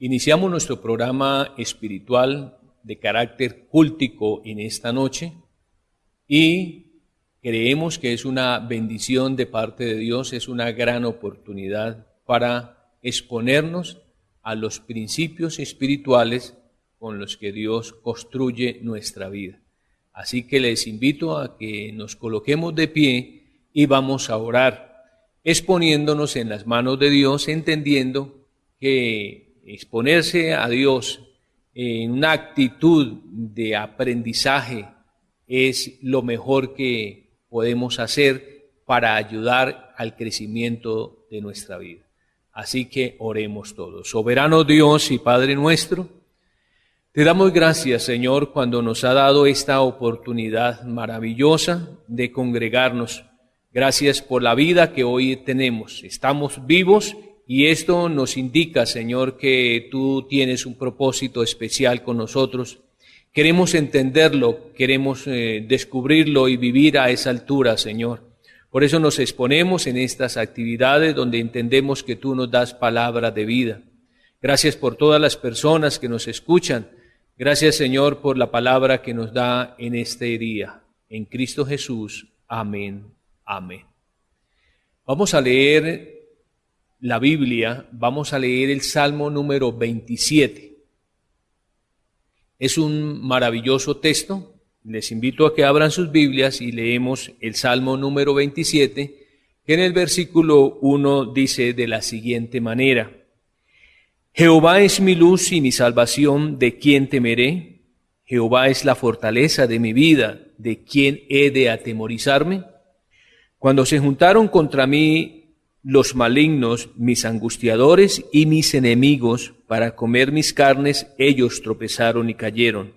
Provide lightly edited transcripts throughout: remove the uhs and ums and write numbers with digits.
Iniciamos nuestro programa espiritual de carácter cúltico en esta noche y creemos que es una bendición de parte de Dios, es una gran oportunidad para exponernos a los principios espirituales con los que Dios construye nuestra vida. Así que les invito a que nos coloquemos de pie y vamos a orar, exponiéndonos en las manos de Dios, entendiendo que exponerse a Dios en una actitud de aprendizaje es lo mejor que podemos hacer para ayudar al crecimiento de nuestra vida. Así que oremos todos. Soberano Dios y Padre nuestro, te damos gracias, Señor, cuando nos ha dado esta oportunidad maravillosa de congregarnos. Gracias por la vida que hoy tenemos. Estamos vivos y esto nos indica, Señor, que tú tienes un propósito especial con nosotros. Queremos entenderlo, queremos descubrirlo y vivir a esa altura, Señor. Por eso nos exponemos en estas actividades donde entendemos que tú nos das palabra de vida. Gracias por todas las personas que nos escuchan. Gracias, Señor, por la palabra que nos da en este día. En Cristo Jesús. Amén. Amén. Vamos a leer la Biblia, vamos a leer el Salmo número 27. Es un maravilloso texto. Les invito a que abran sus Biblias y leemos el Salmo número 27, que en el versículo 1 dice de la siguiente manera: Jehová es mi luz y mi salvación, ¿de quién temeré? Jehová es la fortaleza de mi vida, ¿de quién he de atemorizarme? Cuando se juntaron contra mí los malignos, mis angustiadores y mis enemigos, para comer mis carnes, ellos tropezaron y cayeron.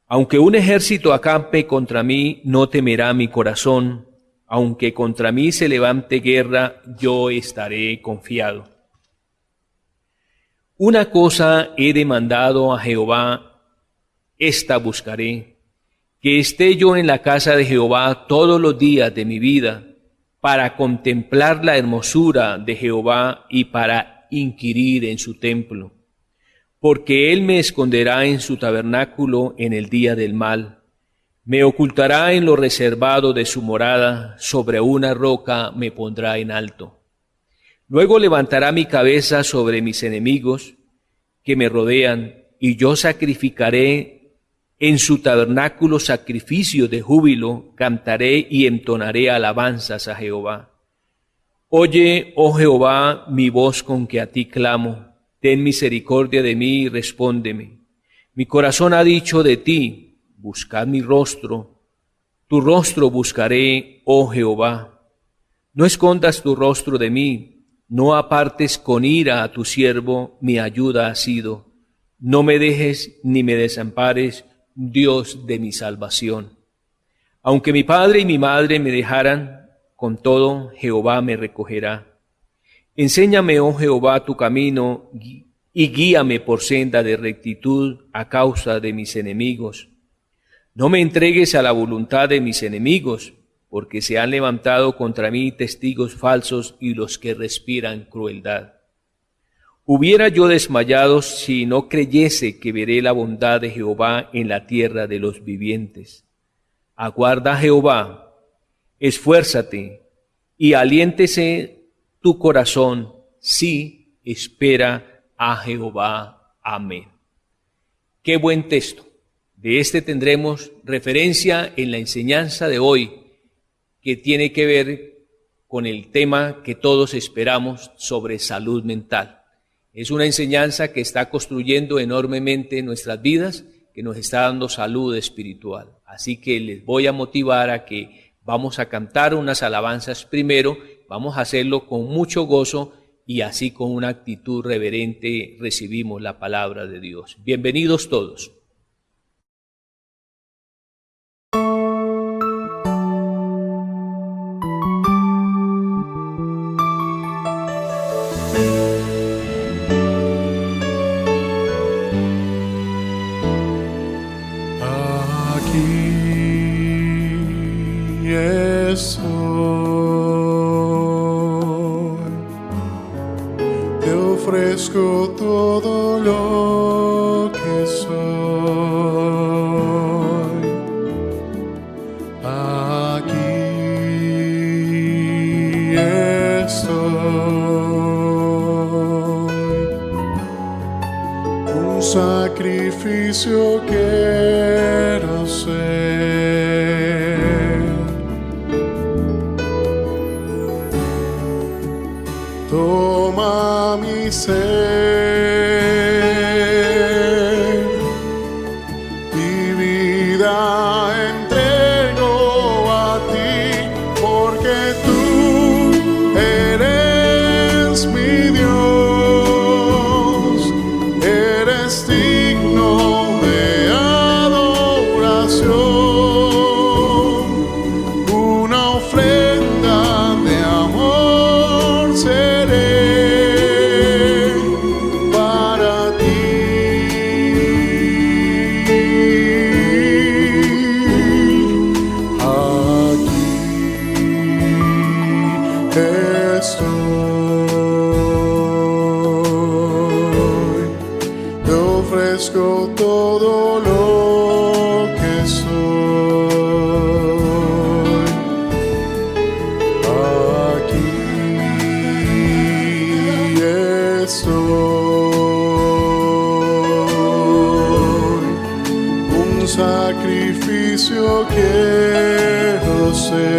Aunque un ejército acampe contra mí, no temerá mi corazón. Aunque contra mí se levante guerra, yo estaré confiado. Una cosa he demandado a Jehová, esta buscaré, que esté yo en la casa de Jehová todos los días de mi vida, para contemplar la hermosura de Jehová y para inquirir en su templo. Porque él me esconderá en su tabernáculo en el día del mal, me ocultará en lo reservado de su morada, sobre una roca me pondrá en alto. Luego levantará mi cabeza sobre mis enemigos que me rodean, y yo sacrificaré en su tabernáculo sacrificio de júbilo, cantaré y entonaré alabanzas a Jehová. Oye, oh Jehová, mi voz con que a ti clamo, ten misericordia de mí y respóndeme. Mi corazón ha dicho de ti, buscad mi rostro, tu rostro buscaré, oh Jehová. No escondas tu rostro de mí, no apartes con ira a tu siervo, mi ayuda ha sido. No me dejes ni me desampares, Dios de mi salvación. Aunque mi padre y mi madre me dejaran, con todo Jehová me recogerá. Enséñame, oh Jehová, tu camino y guíame por senda de rectitud a causa de mis enemigos. No me entregues a la voluntad de mis enemigos, porque se han levantado contra mí testigos falsos y los que respiran crueldad. Hubiera yo desmayado si no creyese que veré la bondad de Jehová en la tierra de los vivientes. Aguarda a Jehová, esfuérzate y aliéntese tu corazón, sí, espera a Jehová. Amén. Qué buen texto. De este tendremos referencia en la enseñanza de hoy, que tiene que ver con el tema que todos esperamos sobre salud mental. Es una enseñanza que está construyendo enormemente nuestras vidas, que nos está dando salud espiritual. Así que les voy a motivar a que vamos a cantar unas alabanzas primero, vamos a hacerlo con mucho gozo y así con una actitud reverente recibimos la palabra de Dios. Bienvenidos todos. Teu ofrezco todo lo que soy. Aquí estoy. Un sacrificio quiero ser. Toma mi ser, mi vida entrego a ti, porque tú eres mi Dios, eres digno de adoración, una ofrenda de amor seré. Te ofrezco todo lo que soy. Aquí estoy. Un sacrificio quiero ser.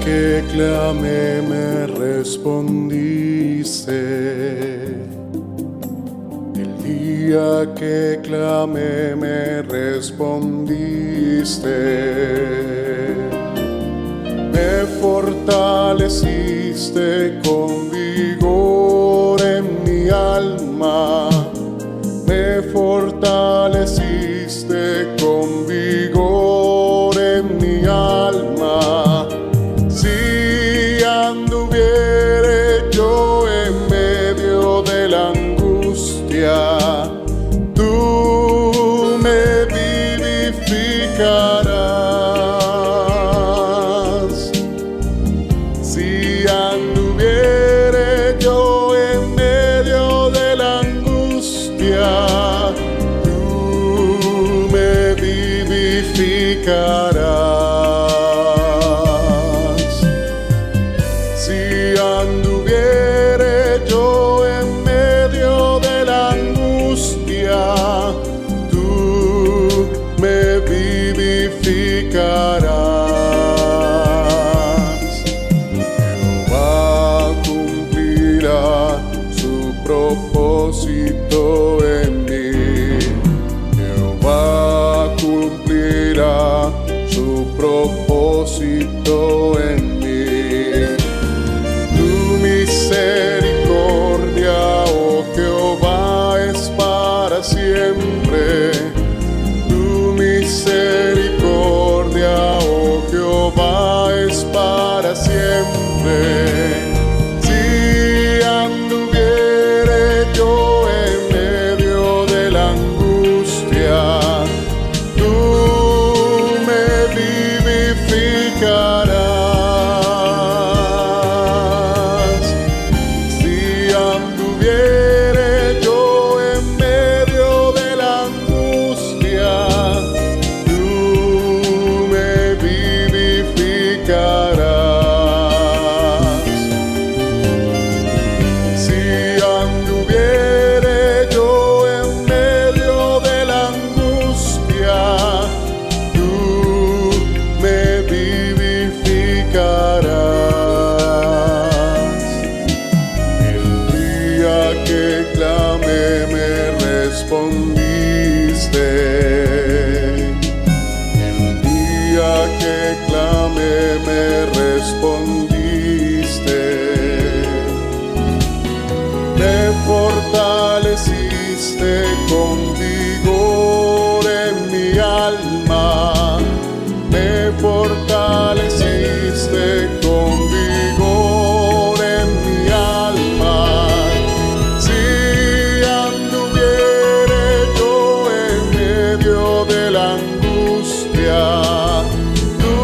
Que clamé me respondiste, el día que clamé me respondiste, me fortaleciste con vigor en mi alma, me fortaleciste con vigor en mi alma. Anduviere yo en medio de la angustia, tú vivificarás. Si anduviere yo en medio de la angustia, tú me vivificarás. Si anduviere yo en medio de la angustia, tú me vivificarás. Jehová cumplirá su propósito en mí. Jehová cumplirá su propósito en mí. Tu misericordia, oh Jehová, es para siempre. Tu misericordia, oh Jehová, es para siempre. Si anduviere yo en medio de la angustia, tú me vivificarás. Si anduviere yo en medio de la angustia, tú me vivificarás. Si anduviere yo en medio de la angustia, tú me vivificarás. El día que clamé me respondiste. El día que clamé me respondiste. Me fortaleciste con vigor en mi alma. Me fortaleciste con vigor en mi alma. Si anduviere yo en medio de la angustia, tú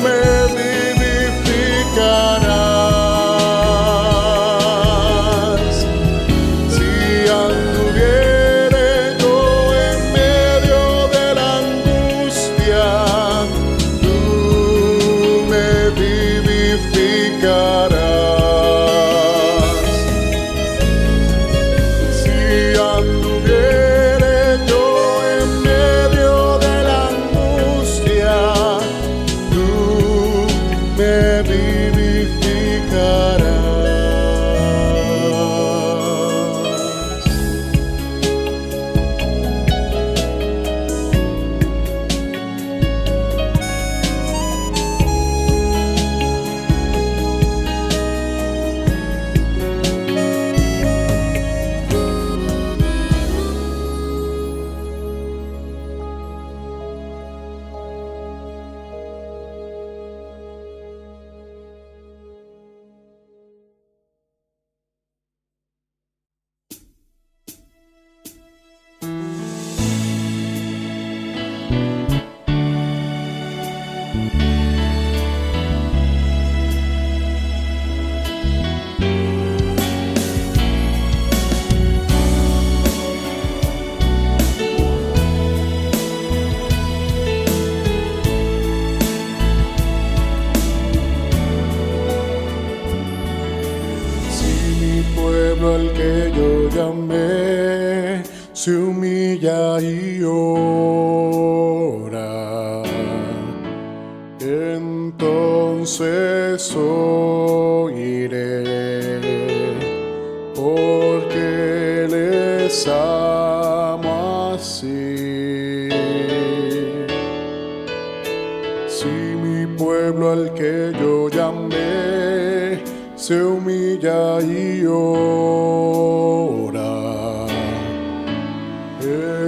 me vivificarás. Si anduviere yo en medio de la angustia, tú me vivificarás. Si anduviere yo en medio de la angustia, tú me vivificarás. Al que yo llamé se humilla y ora, entonces oiré, porque les amo así. Si mi pueblo al que yo llamé se humilla y ora,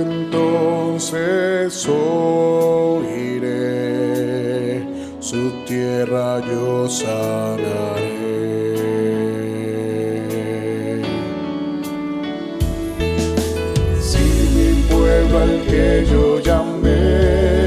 entonces oiré, su tierra yo sanaré. Si mi pueblo al que yo llamé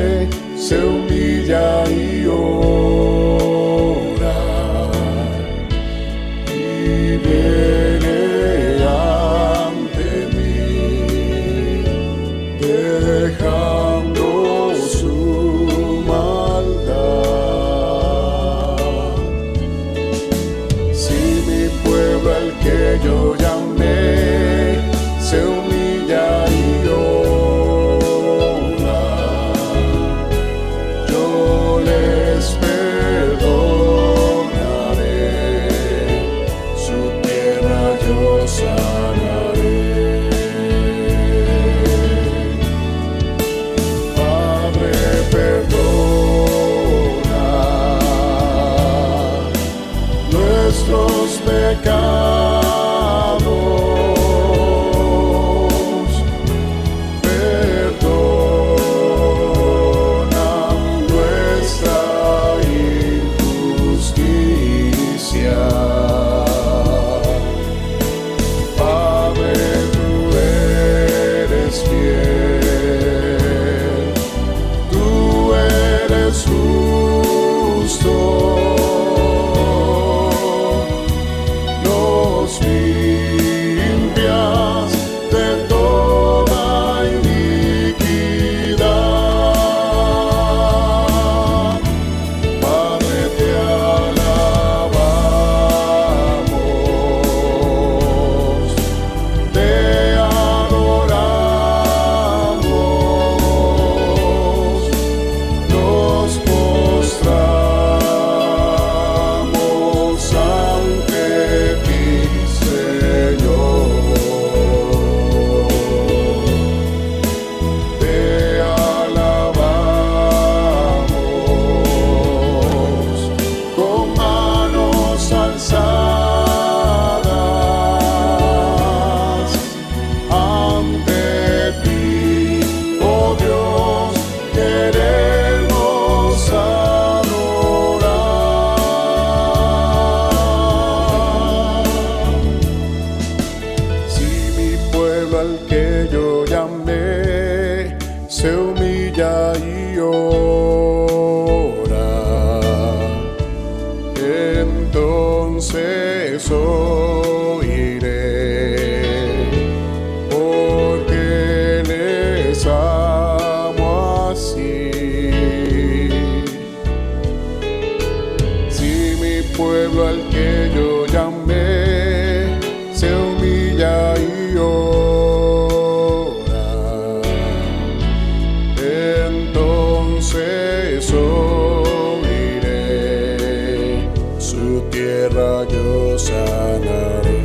justo, nos limpias de toda iniquidad. Padre, te alabamos, te adoramos, nos postramos ante ti, Señor. Te alabamos con manos alzadas ante ti, oh Dios, queremos adorar. Si mi pueblo al que yo llamé se humilla y ora, entonces oiré, porque les amo así. Si mi pueblo al que yo llamé se humilla y ora, entonces oiré, su tierra yo sanaré.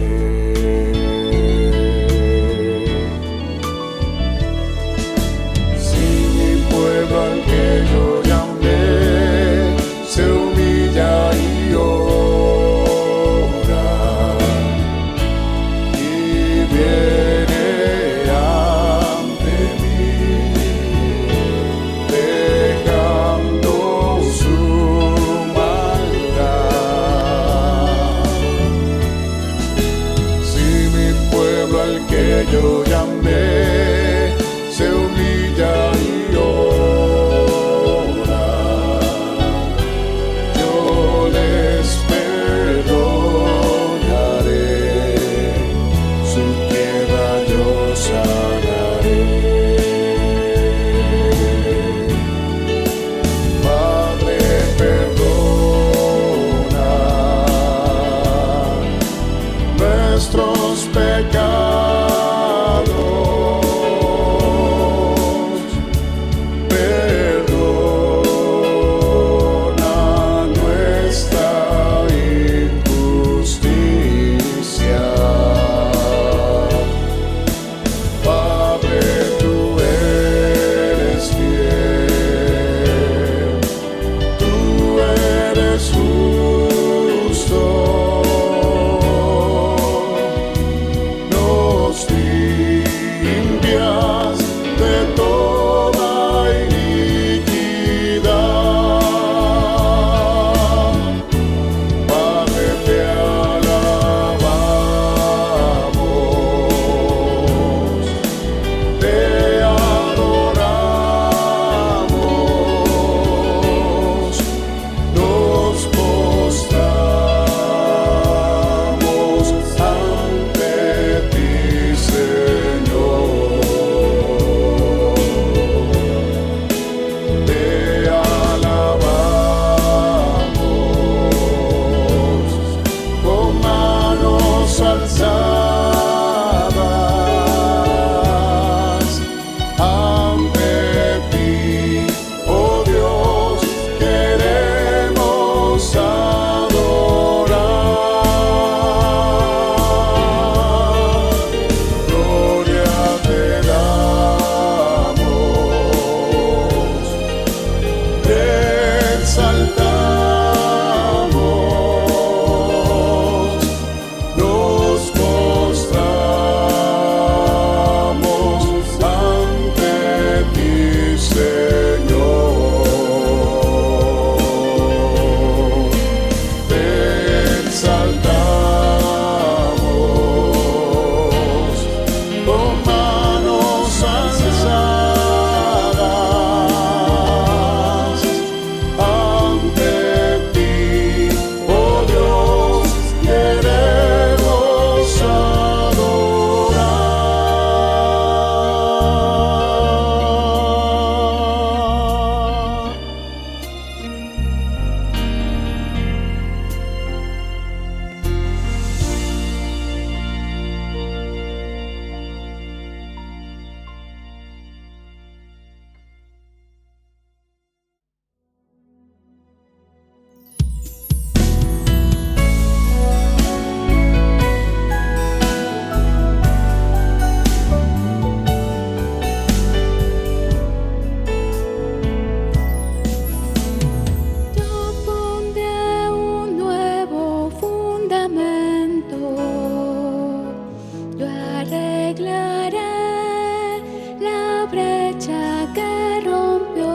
brecha que rompió.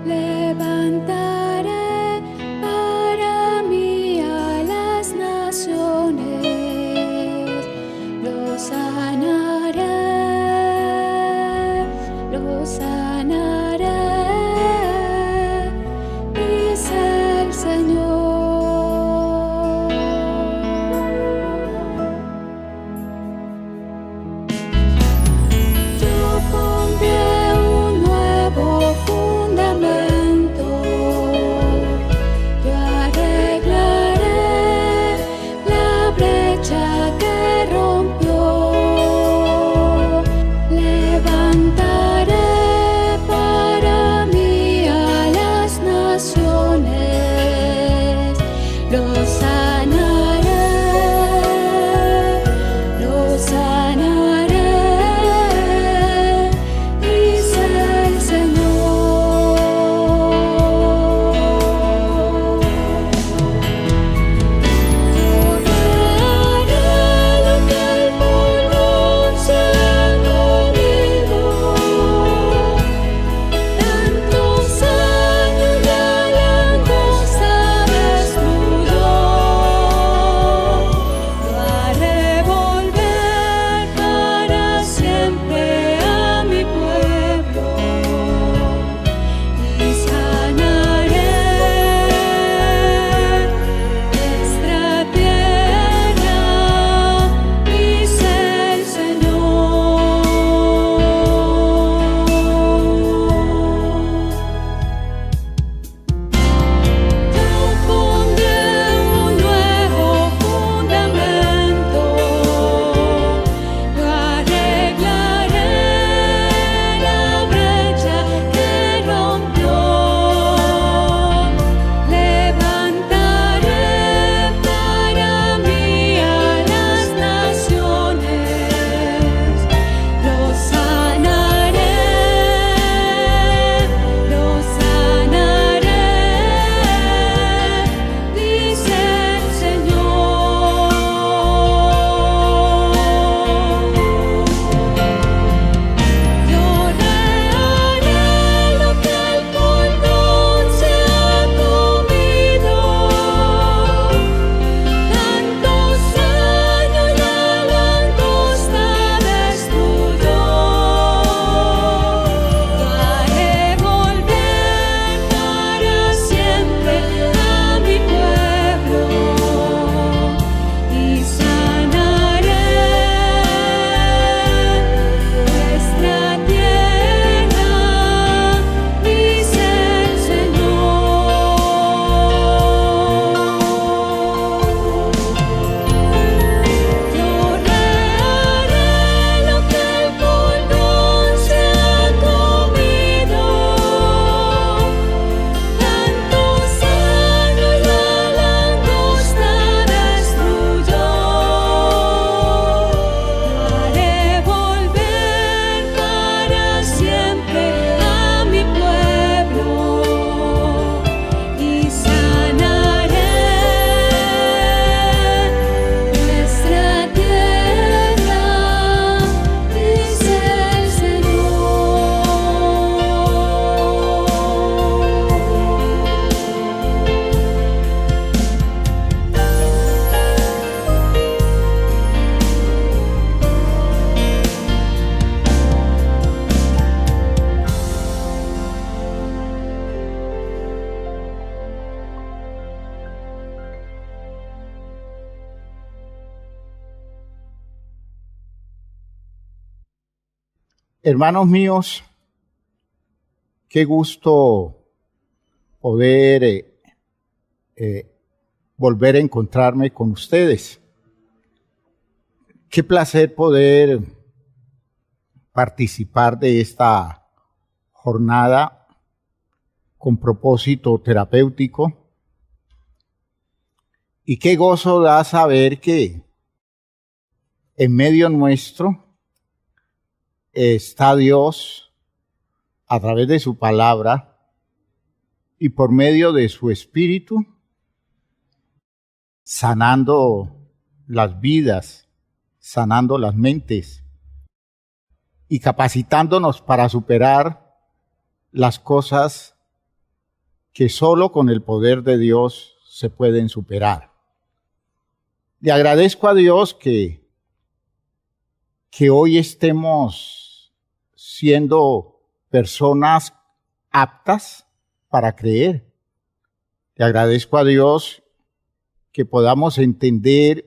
Levantaré para mí a las naciones, los sanaré, dice el Señor. Yo pondré un nuevo fundamento, yo arreglaré la brecha que rompió. Levantaré para mí a las naciones, los sanaré, dice el Señor. Borraré lo que el polvo se ha comido. Tantos años la langosta destruyó. Lo haré volver para siempre a mi pueblo y sanaré nuestra tierra, dice el Señor. Yo pondré un nuevo fundamento, yo arreglaré la brecha que rompió. Levantaré para mí a las naciones, los sanaré, dice el Señor. Yo reharé lo que el polvo se ha comido. Tantos años la langosta destruyó. Lo haré volver para siempre a mi pueblo y sanaré nuestra tierra, dice el Señor. Yo reharé lo que el polvo se ha comido. Tantos años la langosta destruyó. Lo haré volver para siempre a mi pueblo y sanaré nuestra tierra, dice el Hermanos míos, qué gusto poder volver a encontrarme con ustedes. Qué placer poder participar de esta jornada con propósito terapéutico. Y qué gozo da saber que en medio nuestro está Dios a través de su palabra y por medio de su Espíritu, sanando las vidas, sanando las mentes. y capacitándonos para superar las cosas que solo con el poder de Dios se pueden superar. Le agradezco a Dios que hoy estemos siendo personas aptas para creer. Le agradezco a Dios que podamos entender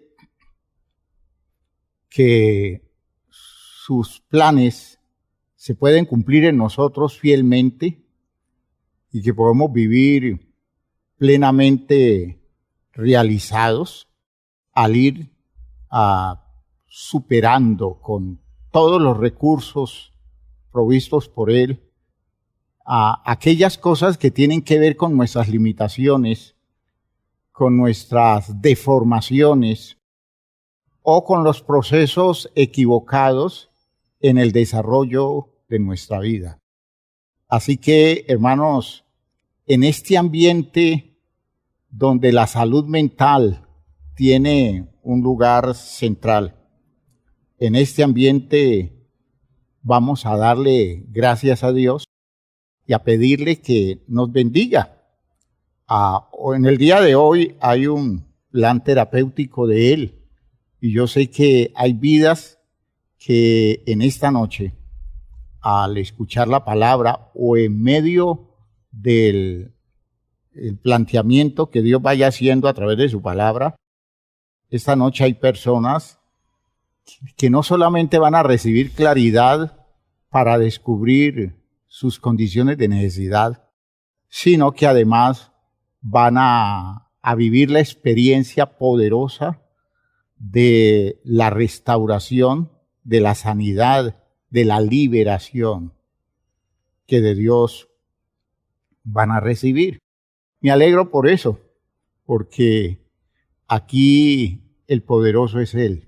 que sus planes se pueden cumplir en nosotros fielmente y que podemos vivir plenamente realizados al ir superando con todos los recursos provistos por Él a aquellas cosas que tienen que ver con nuestras limitaciones, con nuestras deformaciones o con los procesos equivocados en el desarrollo de nuestra vida. Así que, hermanos, en este ambiente donde la salud mental tiene un lugar central, en este ambiente vamos a darle gracias a Dios y a pedirle que nos bendiga. En el día de hoy hay un plan terapéutico de Él y yo sé que hay vidas que en esta noche, al escuchar la palabra o en medio del planteamiento que Dios vaya haciendo a través de su palabra, esta noche hay personas que no solamente van a recibir claridad para descubrir sus condiciones de necesidad, sino que además van a vivir la experiencia poderosa de la restauración, de la sanidad, de la liberación que de Dios van a recibir. Me alegro por eso, porque aquí el poderoso es Él.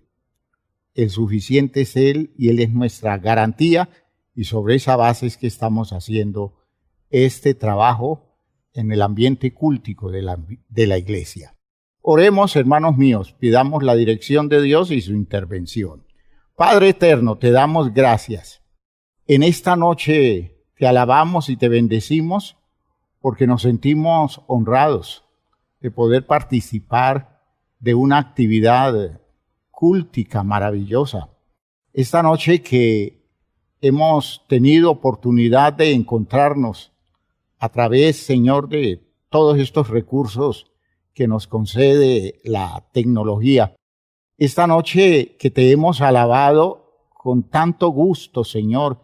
El suficiente es Él y Él es nuestra garantía y sobre esa base es que estamos haciendo este trabajo en el ambiente cultico de la iglesia. Oremos, hermanos míos, pidamos la dirección de Dios y su intervención. Padre eterno, te damos gracias. En esta noche te alabamos y te bendecimos porque nos sentimos honrados de poder participar de una actividad cúltica maravillosa. Esta noche que hemos tenido oportunidad de encontrarnos a través, Señor, de todos estos recursos que nos concede la tecnología. Esta noche que te hemos alabado con tanto gusto, Señor,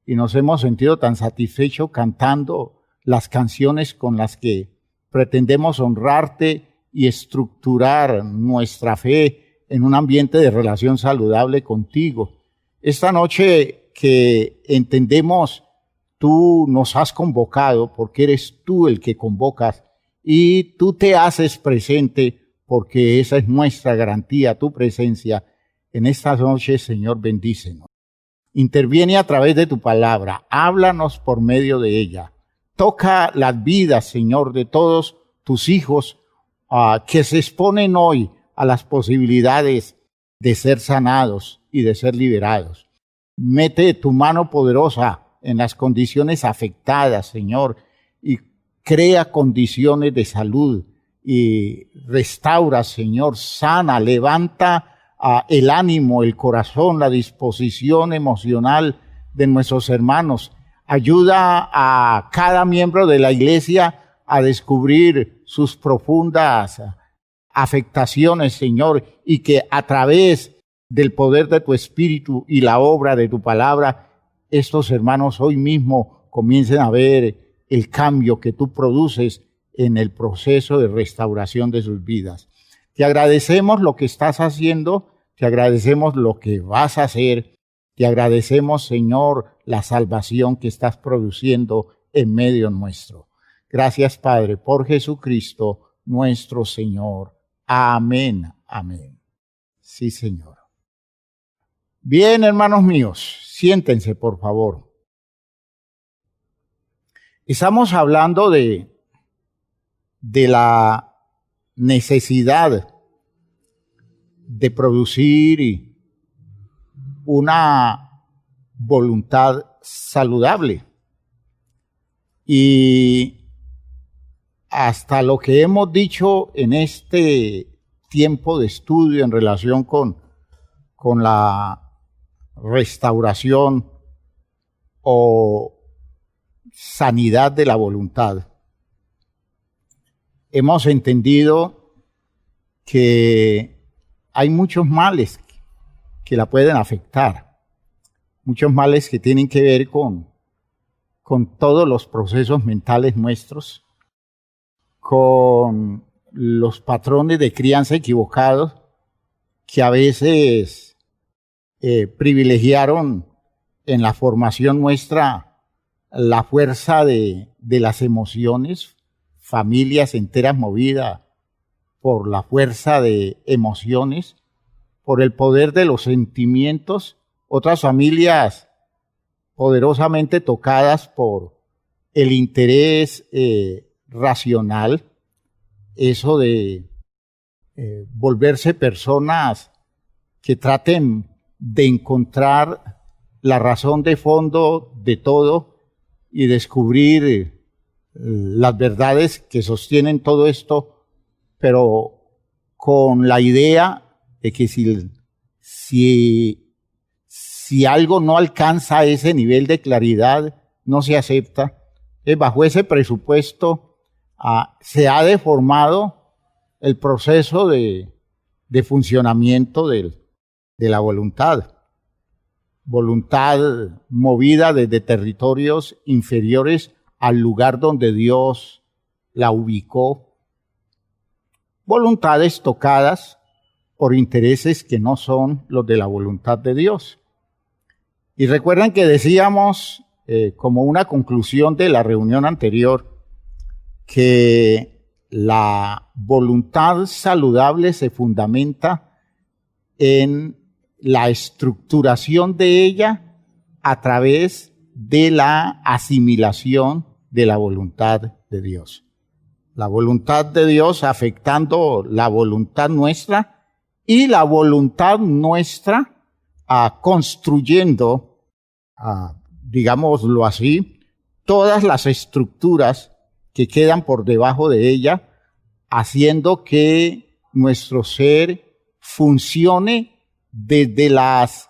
y nos hemos sentido tan satisfechos cantando las canciones con las que pretendemos honrarte y estructurar nuestra fe en un ambiente de relación saludable contigo. Esta noche que entendemos, tú nos has convocado porque eres tú el que convocas y tú te haces presente porque esa es nuestra garantía, tu presencia. En esta noche, Señor, bendícenos. Interviene a través de tu palabra, háblanos por medio de ella. Toca las vidas, Señor, de todos tus hijos que se exponen hoy a las posibilidades de ser sanados y de ser liberados. Mete tu mano poderosa en las condiciones afectadas, Señor, y crea condiciones de salud y restaura, Señor, sana, levanta el ánimo, el corazón, la disposición emocional de nuestros hermanos. Ayuda a cada miembro de la iglesia a descubrir sus profundas afectaciones, Señor, y que a través del poder de tu Espíritu y la obra de tu palabra, estos hermanos hoy mismo comiencen a ver el cambio que tú produces en el proceso de restauración de sus vidas. Te agradecemos lo que estás haciendo, te agradecemos lo que vas a hacer, te agradecemos, Señor, la salvación que estás produciendo en medio nuestro. Gracias, Padre, por Jesucristo, nuestro Señor. Amén, amén. Sí, Señor. Bien, hermanos míos, siéntense, por favor. Estamos hablando de la necesidad de producir una voluntad saludable. Y hasta lo que hemos dicho en este tiempo de estudio en relación con la restauración o sanidad de la voluntad, hemos entendido que hay muchos males que la pueden afectar, muchos males que tienen que ver con todos los procesos mentales nuestros, con los patrones de crianza equivocados que a veces privilegiaron en la formación nuestra la fuerza de las emociones, familias enteras movidas por la fuerza de emociones, por el poder de los sentimientos, otras familias poderosamente tocadas por el interés racional, eso de volverse personas que traten de encontrar la razón de fondo de todo y descubrir las verdades que sostienen todo esto, pero con la idea de que si algo no alcanza ese nivel de claridad, no se acepta. Bajo ese presupuesto se ha deformado el proceso de funcionamiento de la voluntad. Voluntad movida desde territorios inferiores al lugar donde Dios la ubicó. Voluntades tocadas por intereses que no son los de la voluntad de Dios. Y recuerden que decíamos, como una conclusión de la reunión anterior, que la voluntad saludable se fundamenta en la estructuración de ella a través de la asimilación de la voluntad de Dios. La voluntad de Dios afectando la voluntad nuestra y la voluntad nuestra construyendo, digámoslo así, todas las estructuras que quedan por debajo de ella, haciendo que nuestro ser funcione desde las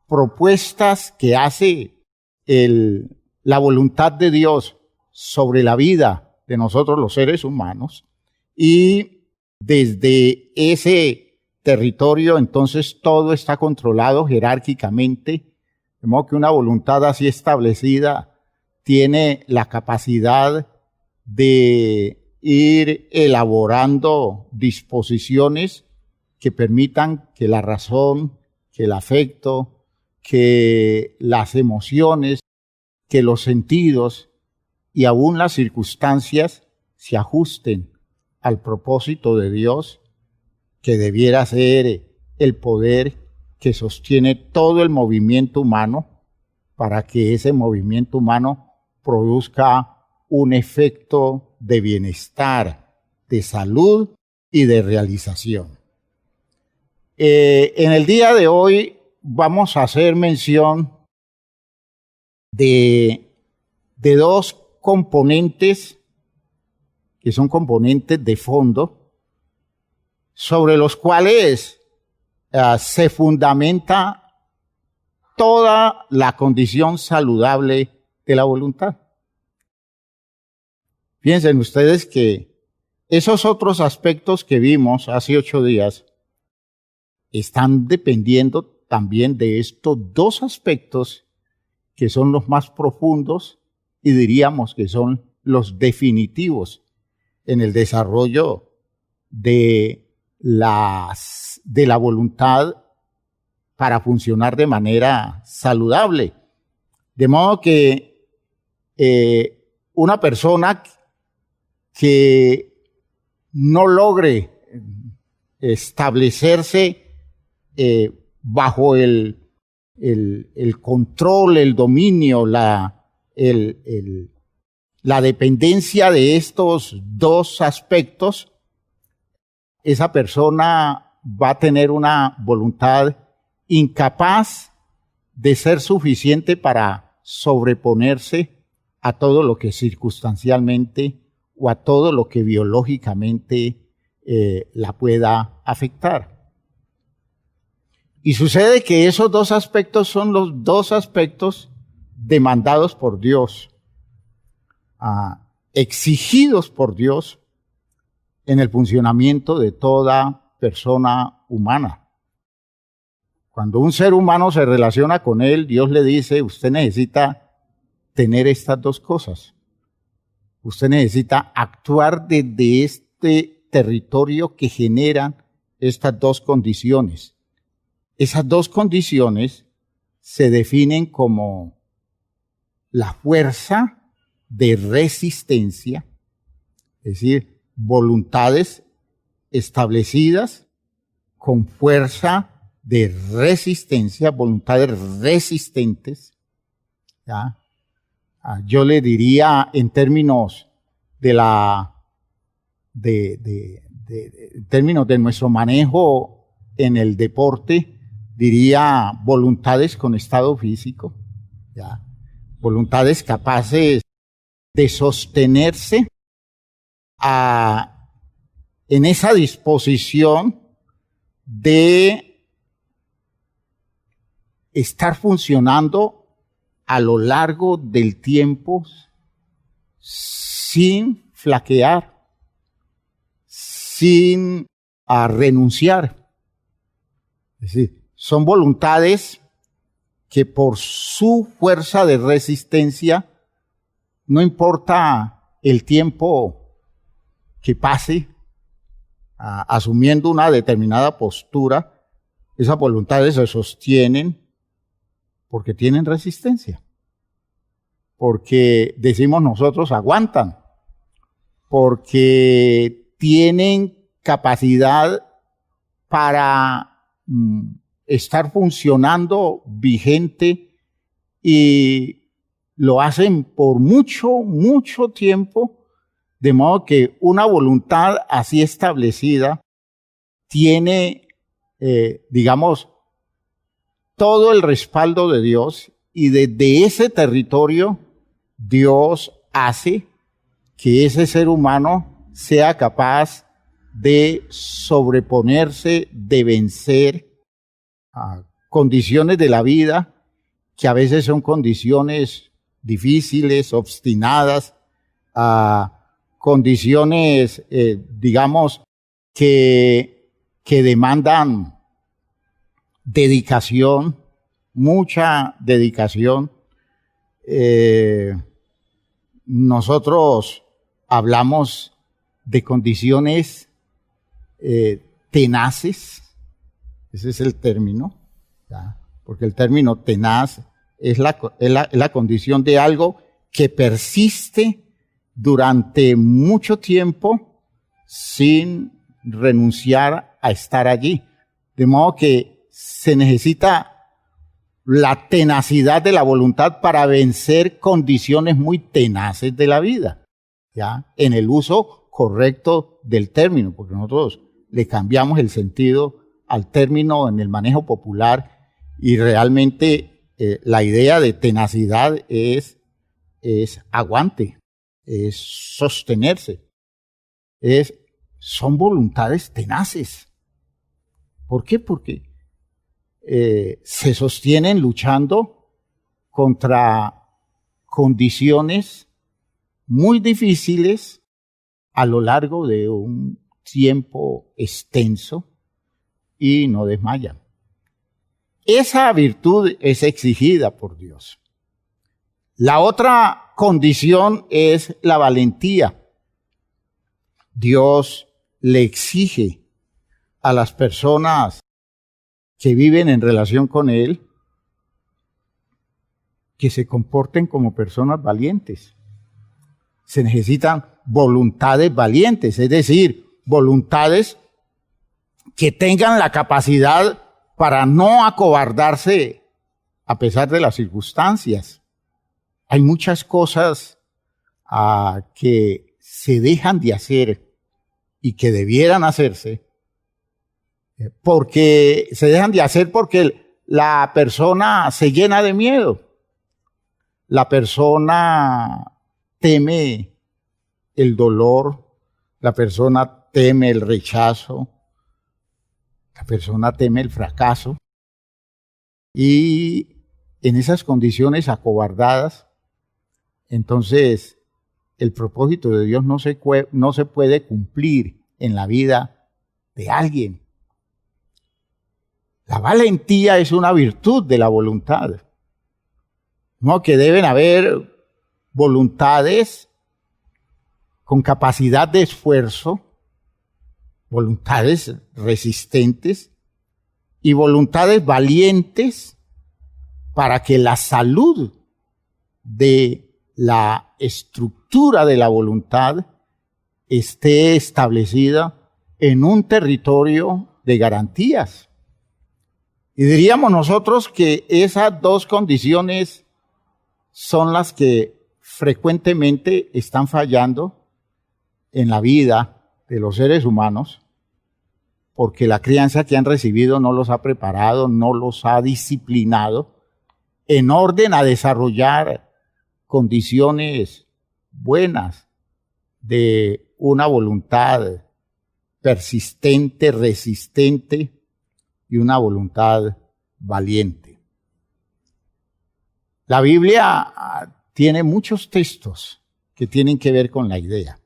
propuestas que hace la voluntad de Dios sobre la vida de nosotros los seres humanos, y desde ese territorio entonces todo está controlado jerárquicamente, de modo que una voluntad así establecida tiene la capacidad de ir elaborando disposiciones que permitan que la razón, que el afecto, que las emociones, que los sentidos y aún las circunstancias se ajusten al propósito de Dios, que debiera ser el poder que sostiene todo el movimiento humano, para que ese movimiento humano produzca un efecto de bienestar, de salud y de realización. En el día de hoy vamos a hacer mención de dos componentes que son componentes de fondo sobre los cuales se fundamenta toda la condición saludable de la voluntad. Piensen ustedes que esos otros aspectos que vimos hace 8 días están dependiendo también de estos dos aspectos que son los más profundos y diríamos que son los definitivos en el desarrollo de la voluntad para funcionar de manera saludable. De modo que una persona que no logre establecerse bajo el control, el dominio, la dependencia de estos dos aspectos, esa persona va a tener una voluntad incapaz de ser suficiente para sobreponerse a todo lo que circunstancialmente o a todo lo que biológicamente la pueda afectar. Y sucede que esos dos aspectos son los dos aspectos demandados por Dios, exigidos por Dios en el funcionamiento de toda persona humana. Cuando un ser humano se relaciona con él, Dios le dice, usted necesita tener estas dos cosas. Usted necesita actuar desde este territorio que generan estas dos condiciones. Esas dos condiciones se definen como la fuerza de resistencia, es decir, voluntades establecidas con fuerza de resistencia, voluntades resistentes, ¿ya? Yo le diría en términos en términos de nuestro manejo en el deporte, diría voluntades con estado físico, ¿ya? Voluntades capaces de sostenerse en esa disposición de estar funcionando a lo largo del tiempo sin flaquear, sin renunciar. Es decir, son voluntades que por su fuerza de resistencia, no importa el tiempo que pase, asumiendo una determinada postura, esas voluntades se sostienen porque tienen resistencia, porque decimos nosotros aguantan, porque tienen capacidad para estar funcionando vigente y lo hacen por mucho tiempo, de modo que una voluntad así establecida tiene, digamos, todo el respaldo de Dios, y desde ese territorio Dios hace que ese ser humano sea capaz de sobreponerse, de vencer a condiciones de la vida que a veces son condiciones difíciles, obstinadas, a condiciones, digamos, que demandan dedicación, mucha dedicación. Nosotros hablamos de condiciones tenaces, ese es el término, ¿ya? Porque el término tenaz es la condición de algo que persiste durante mucho tiempo sin renunciar a estar allí. De modo que se necesita la tenacidad de la voluntad para vencer condiciones muy tenaces de la vida, ¿ya? En el uso correcto del término, porque nosotros le cambiamos el sentido al término en el manejo popular, y realmente la idea de tenacidad es aguante, es sostenerse, son voluntades tenaces. ¿Por qué? Porque se sostienen luchando contra condiciones muy difíciles a lo largo de un tiempo extenso y no desmayan. Esa virtud es exigida por Dios. La otra condición es la valentía. Dios le exige a las personas que viven en relación con Él que se comporten como personas valientes. Se necesitan voluntades valientes, es decir, voluntades que tengan la capacidad para no acobardarse a pesar de las circunstancias. Hay muchas cosas que se dejan de hacer y que debieran hacerse, porque se dejan de hacer porque la persona se llena de miedo. La persona teme el dolor, la persona teme el rechazo, la persona teme el fracaso. Y en esas condiciones acobardadas, entonces el propósito de Dios no se puede cumplir en la vida de alguien. La valentía es una virtud de la voluntad. No, que deben haber voluntades con capacidad de esfuerzo, voluntades resistentes y voluntades valientes para que la salud de la estructura de la voluntad esté establecida en un territorio de garantías. Y diríamos nosotros que esas dos condiciones son las que frecuentemente están fallando en la vida de los seres humanos, porque la crianza que han recibido no los ha preparado, no los ha disciplinado en orden a desarrollar condiciones buenas de una voluntad persistente, resistente y una voluntad valiente. La Biblia tiene muchos textos que tienen que ver con la idea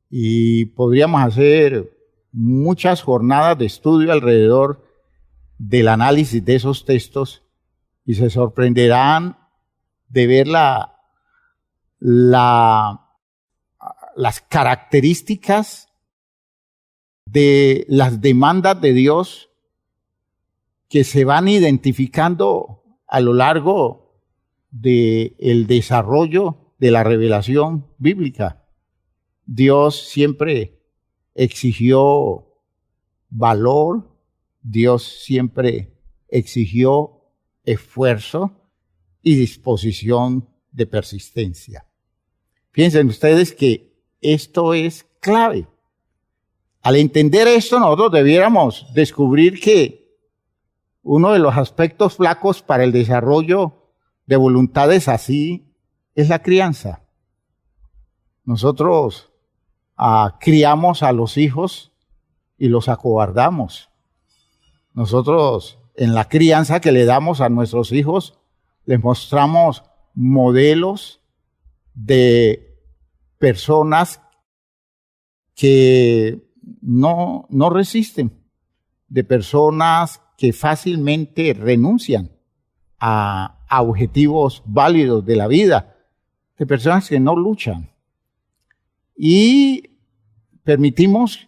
y podríamos hacer muchas jornadas de estudio alrededor del análisis de esos textos y se sorprenderán de ver las características de las demandas de Dios que se van identificando a lo largo del desarrollo de la revelación bíblica. Dios siempre exigió valor, Dios siempre exigió esfuerzo y disposición de persistencia. Piensen ustedes que esto es clave. Al entender esto, nosotros debiéramos descubrir que uno de los aspectos flacos para el desarrollo de voluntades así es la crianza. Nosotros criamos a los hijos y los acobardamos. Nosotros en la crianza que le damos a nuestros hijos les mostramos modelos de personas que no resisten, de personas que fácilmente renuncian a objetivos válidos de la vida, de personas que no luchan. Y permitimos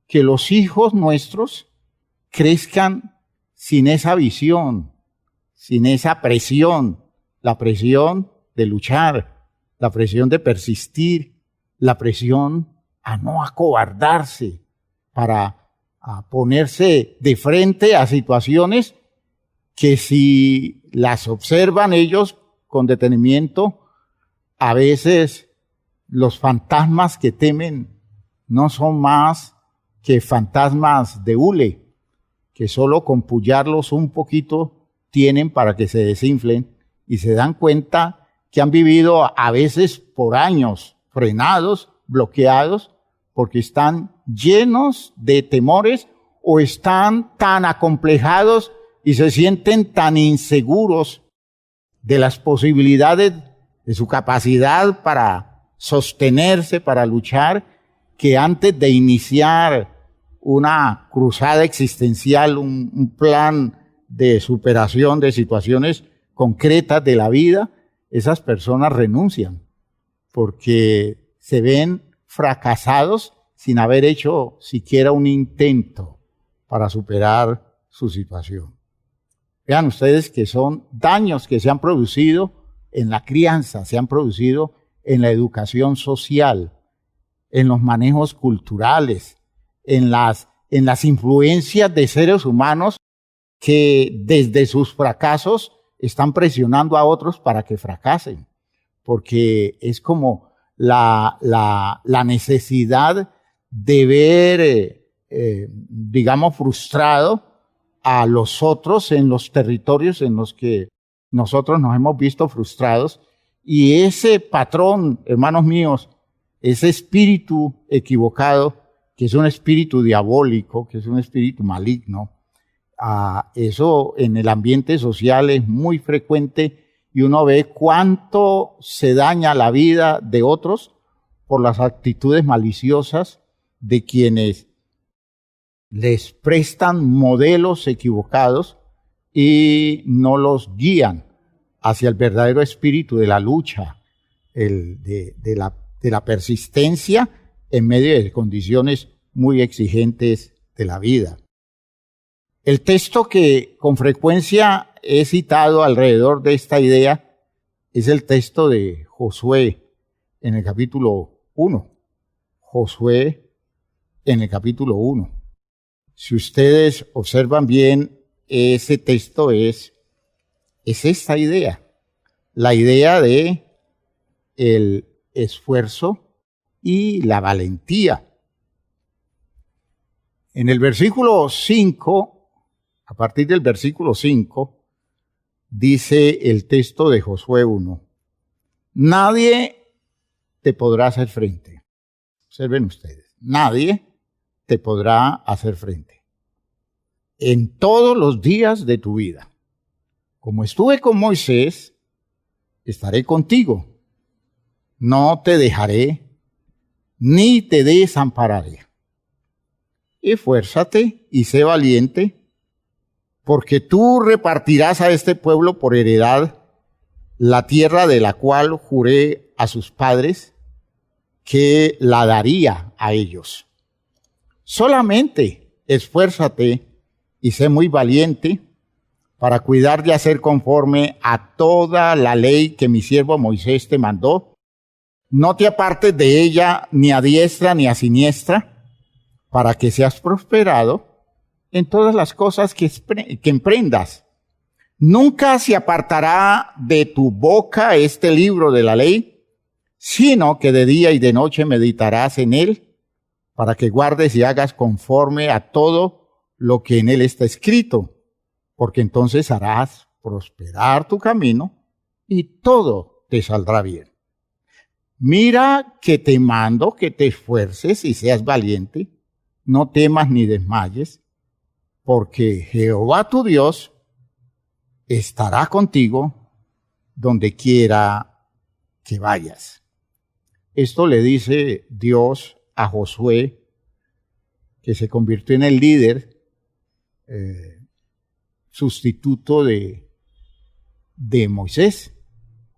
que los hijos nuestros crezcan sin esa visión, sin esa presión, la presión de luchar, la presión de persistir, la presión a no acobardarse, para ponerse de frente a situaciones que si las observan ellos con detenimiento, a veces los fantasmas que temen no son más que fantasmas de hule, que solo con pullarlos un poquito tienen para que se desinflen y se dan cuenta que han vivido a veces por años frenados, bloqueados, porque están llenos de temores o están tan acomplejados y se sienten tan inseguros de las posibilidades de su capacidad para sostenerse, para luchar, que antes de iniciar una cruzada existencial, un plan de superación de situaciones concretas de la vida, esas personas renuncian porque se ven fracasados sin haber hecho siquiera un intento para superar su situación. Vean ustedes que son daños que se han producido en la crianza, se han producido en la educación social, en los manejos culturales, en las influencias de seres humanos que desde sus fracasos están presionando a otros para que fracasen, porque es como la necesidad de ver, digamos, frustrado a los otros en los territorios en los que nosotros nos hemos visto frustrados. Y ese patrón, hermanos míos, ese espíritu equivocado, que es un espíritu diabólico, que es un espíritu maligno, eso en el ambiente social es muy frecuente y uno ve cuánto se daña la vida de otros por las actitudes maliciosas de quienes les prestan modelos equivocados y no los guían hacia el verdadero espíritu de la lucha, de la persistencia en medio de condiciones muy exigentes de la vida. El texto que con frecuencia he citado alrededor de esta idea es el texto de Josué en el capítulo 1. Josué en el capítulo 1. Si ustedes observan bien, ese texto es esta idea, la idea de el esfuerzo y la valentía. En el versículo 5, a partir del versículo 5, dice el texto de Josué 1, nadie te podrá hacer frente. Observen ustedes, nadie te podrá hacer frente en todos los días de tu vida. Como estuve con Moisés, estaré contigo. No te dejaré, ni te desampararé. Esfuérzate y sé valiente, porque tú repartirás a este pueblo por heredad la tierra de la cual juré a sus padres que la daría a ellos. Solamente esfuérzate y sé muy valiente para cuidar de hacer conforme a toda la ley que mi siervo Moisés te mandó. No te apartes de ella ni a diestra ni a siniestra, para que seas prosperado en todas las cosas que emprendas. Nunca se apartará de tu boca este libro de la ley, sino que de día y de noche meditarás en él, para que guardes y hagas conforme a todo lo que en él está escrito, porque entonces harás prosperar tu camino y todo te saldrá bien. Mira que te mando que te esfuerces y seas valiente, no temas ni desmayes, porque Jehová tu Dios estará contigo donde quiera que vayas. Esto le dice Dios a Josué, que se convirtió en el líder sustituto de Moisés.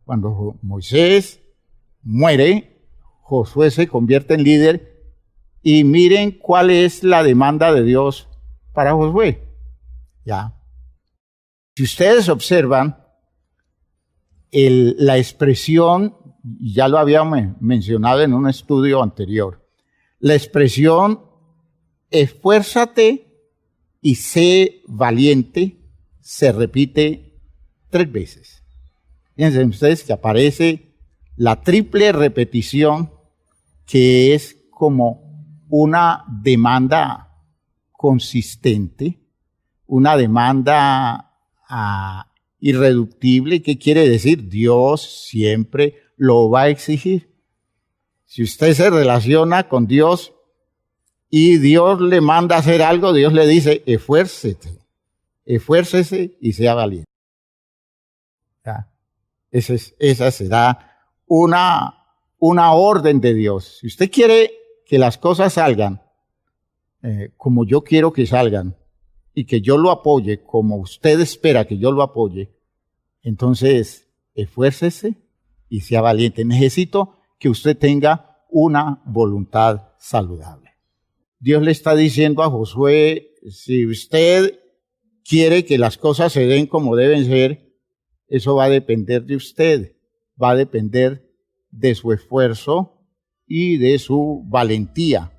Cuando Moisés muere, Josué se convierte en líder y miren cuál es la demanda de Dios para Josué. Ya. Si ustedes observan la expresión, ya lo habíamos mencionado en un estudio anterior, la expresión esfuérzate y sé valiente se repite 3 veces. Fíjense ustedes que aparece la triple repetición, que es como una demanda consistente, una demanda irreductible. ¿Qué quiere decir? Dios siempre lo va a exigir. Si usted se relaciona con Dios y Dios le manda a hacer algo, Dios le dice, esfuércese y sea valiente. ¿Ya? Esa será una orden de Dios. Si usted quiere que las cosas salgan como yo quiero que salgan y que yo lo apoye como usted espera que yo lo apoye, entonces esfuércese y sea valiente. Necesito que usted tenga una voluntad saludable. Dios le está diciendo a Josué, si usted quiere que las cosas se den como deben ser, eso va a depender de usted, va a depender de su esfuerzo y de su valentía.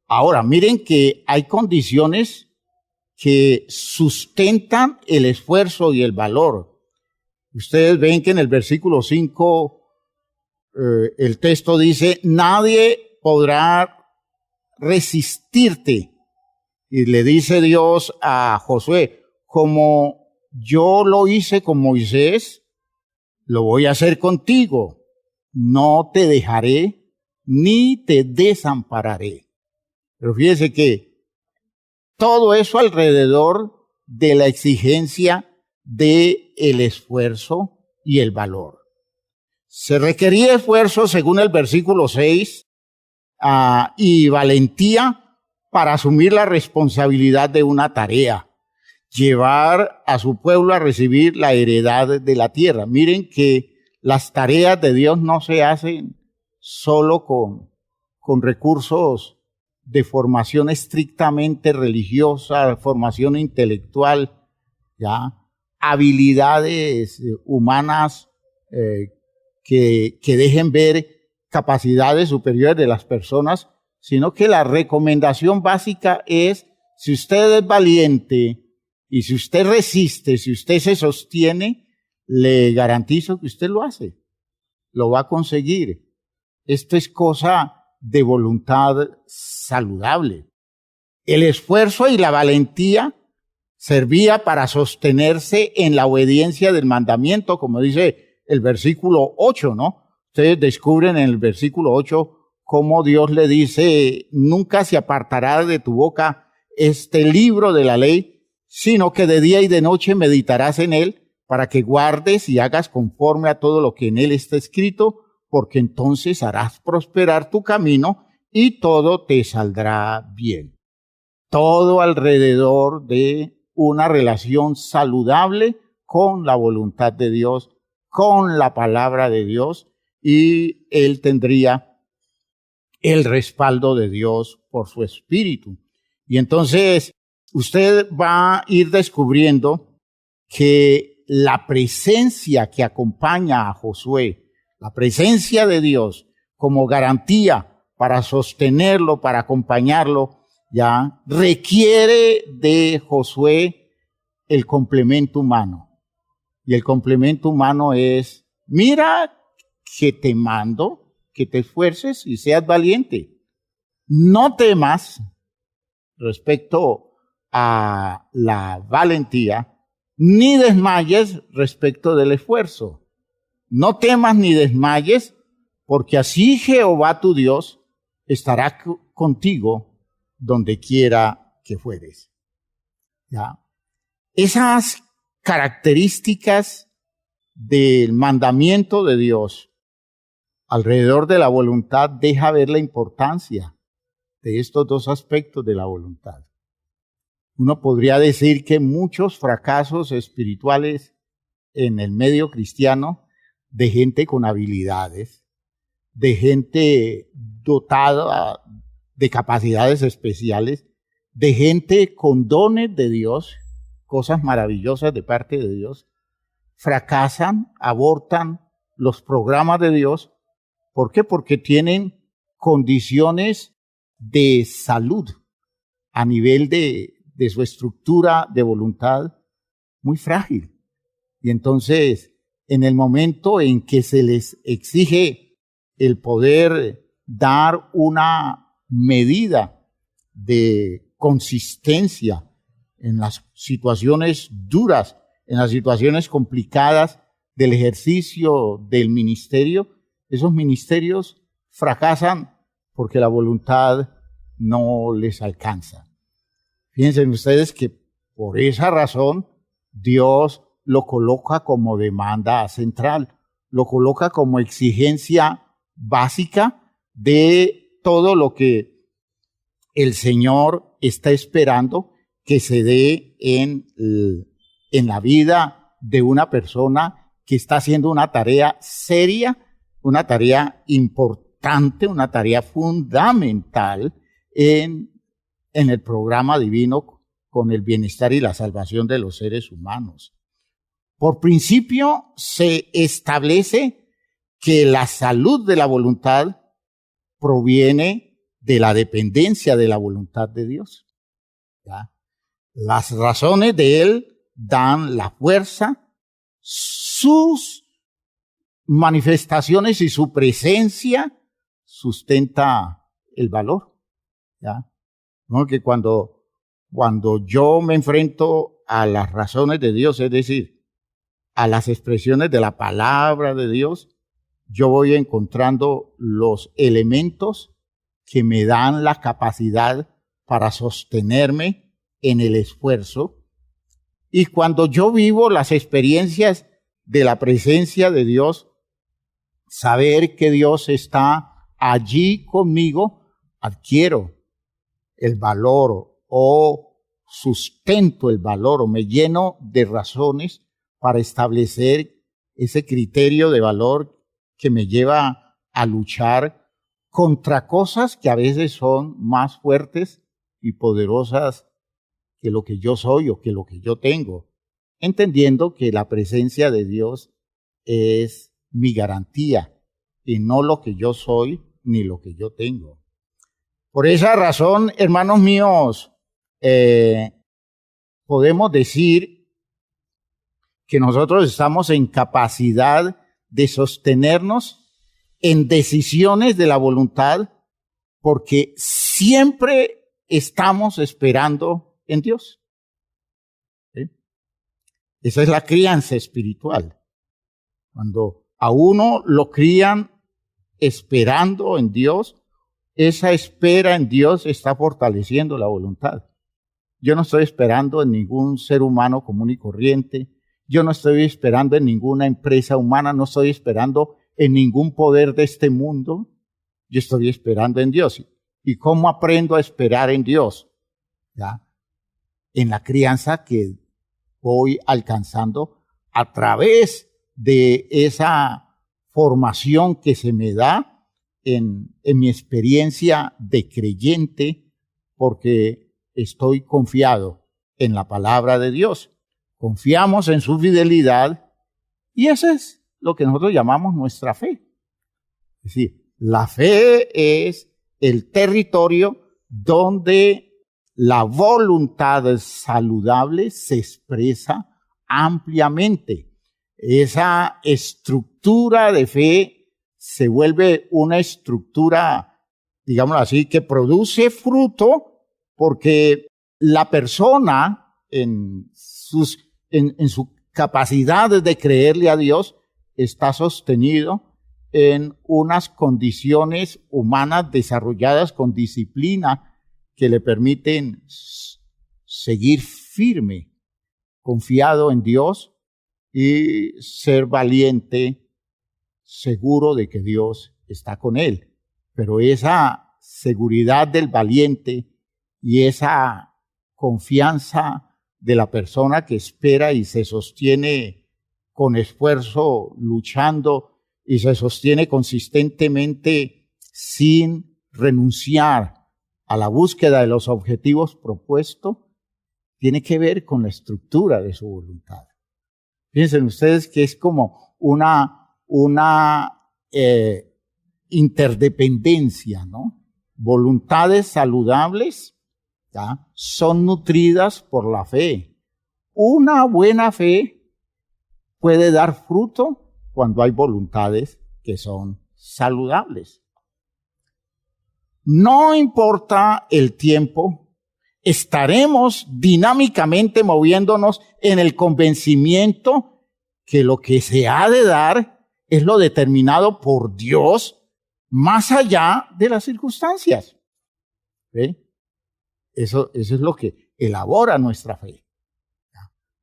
Ahora, miren que hay condiciones que sustentan el esfuerzo y el valor. Ustedes ven que en el versículo 5 el texto dice, nadie podrá resistirte. Y le dice Dios a Josué, como yo lo hice con Moisés, lo voy a hacer contigo. No te dejaré ni te desampararé. Pero fíjese que todo eso alrededor de la exigencia de el esfuerzo y el valor. Se requería esfuerzo, según el versículo 6, y valentía para asumir la responsabilidad de una tarea, llevar a su pueblo a recibir la heredad de la tierra. Miren que las tareas de Dios no se hacen solo con recursos de formación estrictamente religiosa, formación intelectual, ¿ya? Habilidades humanas que dejen ver capacidades superiores de las personas, sino que la recomendación básica es, si usted es valiente y si usted resiste, si usted se sostiene, le garantizo que usted lo hace, lo va a conseguir. Esto es cosa de voluntad saludable. El esfuerzo y la valentía servía para sostenerse en la obediencia del mandamiento, como dice el versículo 8, ¿no? Ustedes descubren en el versículo 8 cómo Dios le dice, nunca se apartará de tu boca este libro de la ley, sino que de día y de noche meditarás en él, para que guardes y hagas conforme a todo lo que en él está escrito, porque entonces harás prosperar tu camino y todo te saldrá bien. Todo alrededor de una relación saludable con la voluntad de Dios, con la palabra de Dios, y él tendría el respaldo de Dios por su espíritu. Y entonces usted va a ir descubriendo que la presencia que acompaña a Josué, la presencia de Dios como garantía para sostenerlo, para acompañarlo, ya requiere de Josué el complemento humano. Y el complemento humano es, mira que te mando que te esfuerces y seas valiente. No temas respecto a la valentía, ni desmayes respecto del esfuerzo. No temas ni desmayes, porque así Jehová tu Dios estará contigo donde quiera que fueres. ¿Ya? Esas características del mandamiento de Dios alrededor de la voluntad deja ver la importancia de estos dos aspectos de la voluntad. Uno podría decir que muchos fracasos espirituales en el medio cristiano de gente con habilidades, de gente dotada de capacidades especiales, de gente con dones de Dios, cosas maravillosas de parte de Dios, fracasan, abortan los programas de Dios. ¿Por qué? Porque tienen condiciones de salud a nivel de su estructura de voluntad muy frágil. Y entonces, en el momento en que se les exige el poder dar una medida de consistencia en las situaciones duras, en las situaciones complicadas del ejercicio del ministerio, esos ministerios fracasan porque la voluntad no les alcanza. Fíjense ustedes que por esa razón Dios lo coloca como demanda central, lo coloca como exigencia básica de todo lo que el Señor está esperando que se dé en la vida de una persona que está haciendo una tarea seria, una tarea importante, una tarea fundamental en el programa divino con el bienestar y la salvación de los seres humanos. Por principio se establece que la salud de la voluntad proviene de la dependencia de la voluntad de Dios. ¿Ya? Las razones de Él dan la fuerza, sus manifestaciones y su presencia sustenta el valor. ¿Ya? ¿No? Que cuando cuando yo me enfrento a las razones de Dios, es decir, a las expresiones de la palabra de Dios, yo voy encontrando los elementos que me dan la capacidad para sostenerme en el esfuerzo. Y cuando yo vivo las experiencias de la presencia de Dios, saber que Dios está allí conmigo, adquiero el valor o sustento el valor o me lleno de razones para establecer ese criterio de valor que me lleva a luchar contra cosas que a veces son más fuertes y poderosas que lo que yo soy o que lo que yo tengo, entendiendo que la presencia de Dios es mi garantía y no lo que yo soy ni lo que yo tengo. Por esa razón, hermanos míos, podemos decir que nosotros estamos en capacidad de sostenernos en decisiones de la voluntad porque siempre estamos esperando en Dios. ¿Sí? Esa es la crianza espiritual. Cuando a uno lo crían esperando en Dios, esa espera en Dios está fortaleciendo la voluntad. Yo no estoy esperando en ningún ser humano común y corriente. Yo no estoy esperando en ninguna empresa humana. No estoy esperando en ningún poder de este mundo. Yo estoy esperando en Dios. ¿Y cómo aprendo a esperar en Dios? ¿Ya? En la crianza que voy alcanzando a través de esa formación que se me da en mi experiencia de creyente, porque estoy confiado en la palabra de Dios. Confiamos en su fidelidad y eso es lo que nosotros llamamos nuestra fe. Es decir, la fe es el territorio donde la voluntad saludable se expresa ampliamente. Esa estructura de fe se vuelve una estructura, digámoslo así, que produce fruto porque la persona en su capacidad de creerle a Dios está sostenido en unas condiciones humanas desarrolladas con disciplina que le permiten seguir firme, confiado en Dios y ser valiente, seguro de que Dios está con él. Pero esa seguridad del valiente y esa confianza de la persona que espera y se sostiene con esfuerzo, luchando y se sostiene consistentemente sin renunciar a la búsqueda de los objetivos propuestos, tiene que ver con la estructura de su voluntad. Piensen ustedes que es como una interdependencia, ¿no? Voluntades saludables, ¿ya?, son nutridas por la fe. Una buena fe puede dar fruto cuando hay voluntades que son saludables. No importa el tiempo, estaremos dinámicamente moviéndonos en el convencimiento que lo que se ha de dar es lo determinado por Dios más allá de las circunstancias. ¿Sí? Eso es lo que elabora nuestra fe.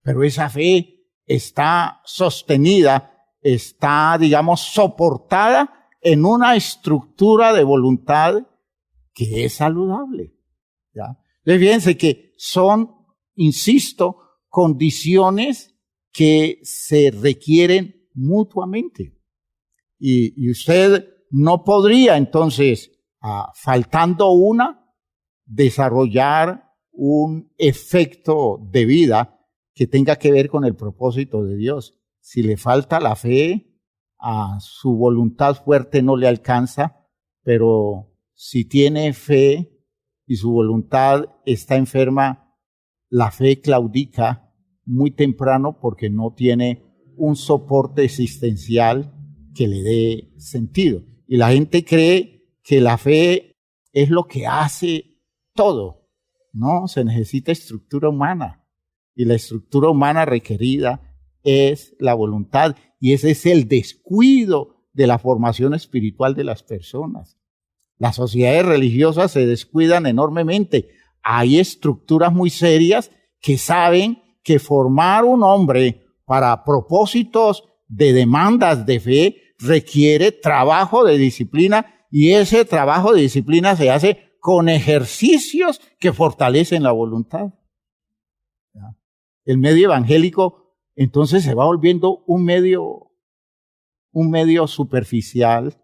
Pero esa fe está sostenida, está, digamos, soportada en una estructura de voluntad que es saludable. ¿Ya? Entonces, fíjense que son, insisto, condiciones que se requieren mutuamente. Y usted no podría, entonces, faltando una, desarrollar un efecto de vida que tenga que ver con el propósito de Dios. Si le falta la fe, a su voluntad fuerte no le alcanza, pero si tiene fe y su voluntad está enferma, la fe claudica muy temprano porque no tiene un soporte existencial que le dé sentido. Y la gente cree que la fe es lo que hace todo. No, se necesita estructura humana. Y la estructura humana requerida es la voluntad. Y ese es el descuido de la formación espiritual de las personas. Las sociedades religiosas se descuidan enormemente. Hay estructuras muy serias que saben que formar un hombre para propósitos de demandas de fe requiere trabajo de disciplina, y ese trabajo de disciplina se hace con ejercicios que fortalecen la voluntad. ¿Ya? El medio evangélico entonces se va volviendo un medio superficial,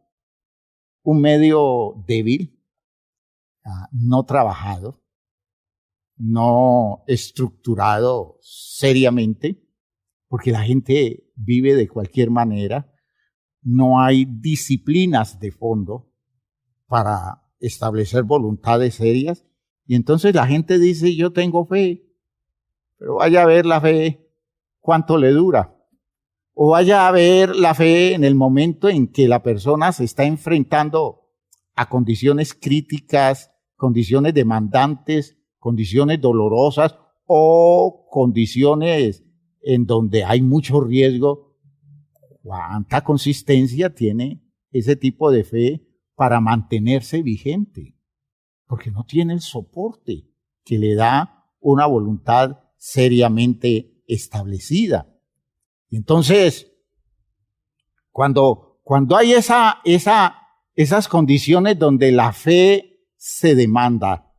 un medio débil, no trabajado, no estructurado seriamente, porque la gente vive de cualquier manera. No hay disciplinas de fondo para establecer voluntades serias. Y entonces la gente dice, yo tengo fe, pero vaya a ver la fe cuánto le dura. O vaya a ver la fe en el momento en que la persona se está enfrentando a condiciones críticas, condiciones demandantes, condiciones dolorosas o condiciones en donde hay mucho riesgo. ¿Cuánta consistencia tiene ese tipo de fe para mantenerse vigente? Porque no tiene el soporte que le da una voluntad seriamente establecida. Y entonces, cuando hay esas condiciones donde la fe se demanda,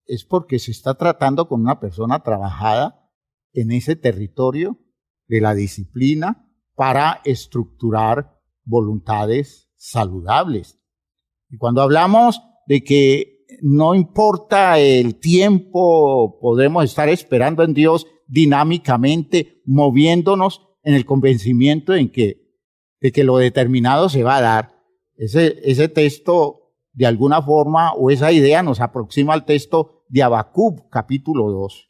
es porque se está tratando con una persona trabajada en ese territorio de la disciplina para estructurar voluntades saludables. Y cuando hablamos de que no importa el tiempo, podemos estar esperando en Dios dinámicamente, moviéndonos en el convencimiento de que lo determinado se va a dar. Ese texto, de alguna forma, o esa idea nos aproxima al texto de Habacuc, capítulo 2.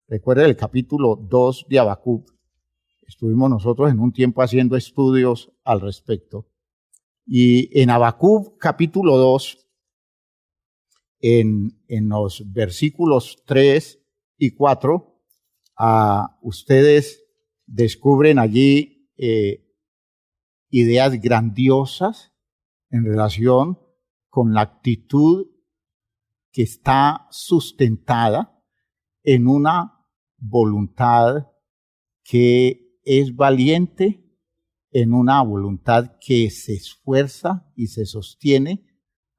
Recuerden el capítulo 2 de Habacuc. Estuvimos nosotros en un tiempo haciendo estudios al respecto. Y en Habacuc, capítulo 2, en los versículos 3 y 4, ustedes descubren allí ideas grandiosas en relación con la actitud que está sustentada en una voluntad que es valiente, en una voluntad que se esfuerza y se sostiene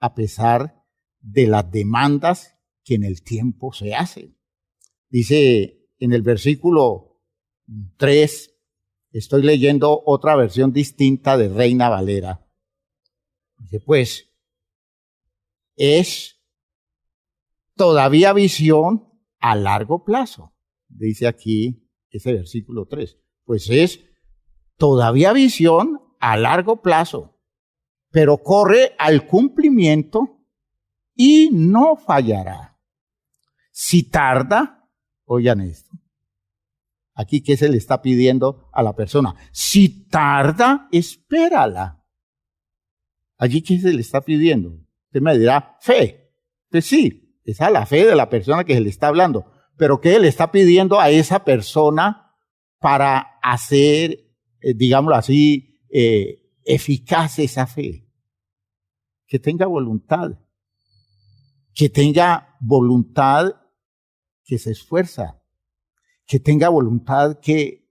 a pesar de las demandas que en el tiempo se hacen. Dice en el versículo 3, estoy leyendo otra versión distinta de Reina Valera. Dice, pues, es todavía visión a largo plazo. Dice aquí ese versículo 3. Pues es todavía visión a largo plazo, pero corre al cumplimiento y no fallará. Si tarda, oigan esto. Aquí, ¿qué se le está pidiendo a la persona? Si tarda, espérala. Allí, ¿qué se le está pidiendo? Usted me dirá, fe. Pues sí, esa es la fe de la persona que se le está hablando. Pero ¿qué le está pidiendo a esa persona para hacer, digámoslo así, eficaz esa fe? Que tenga voluntad. Que tenga voluntad que se esfuerza. Que tenga voluntad que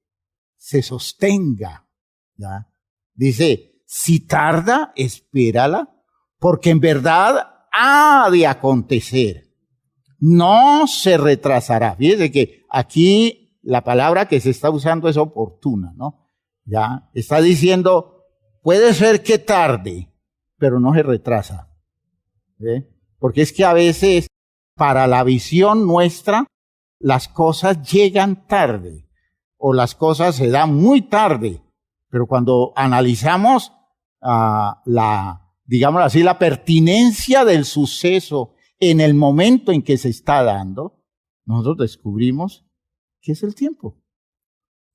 se sostenga. ¿Ya? Dice, si tarda, espérala, porque en verdad ha de acontecer. No se retrasará. Fíjese que aquí la palabra que se está usando es oportuna, ¿no? Ya está diciendo, puede ser que tarde, pero no se retrasa. ¿Sí? Porque es que a veces, para la visión nuestra, las cosas llegan tarde o las cosas se dan muy tarde, pero cuando analizamos digámoslo así, la pertinencia del suceso en el momento en que se está dando, nosotros descubrimos que es el tiempo.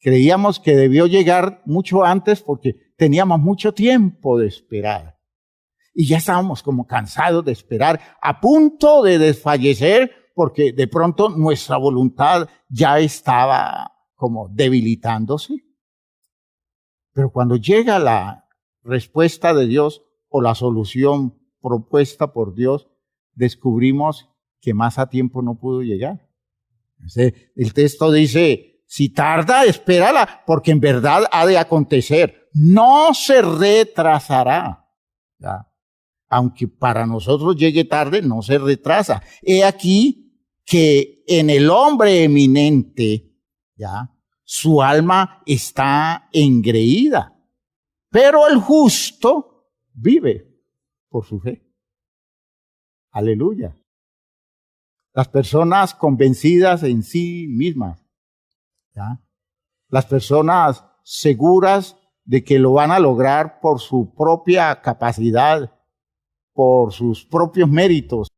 Creíamos que debió llegar mucho antes porque teníamos mucho tiempo de esperar. Y ya estábamos como cansados de esperar, a punto de desfallecer, porque de pronto nuestra voluntad ya estaba como debilitándose. Pero cuando llega la respuesta de Dios o la solución propuesta por Dios, descubrimos que más a tiempo no pudo llegar. El texto dice, si tarda, espérala, porque en verdad ha de acontecer. No se retrasará. ¿Ya? Aunque para nosotros llegue tarde, no se retrasa. He aquí que en el hombre eminente, ¿ya?, su alma está engreída, pero el justo vive por su fe. Aleluya. Las personas convencidas en sí mismas, ¿ya?, las personas seguras de que lo van a lograr por su propia capacidad, por sus propios méritos,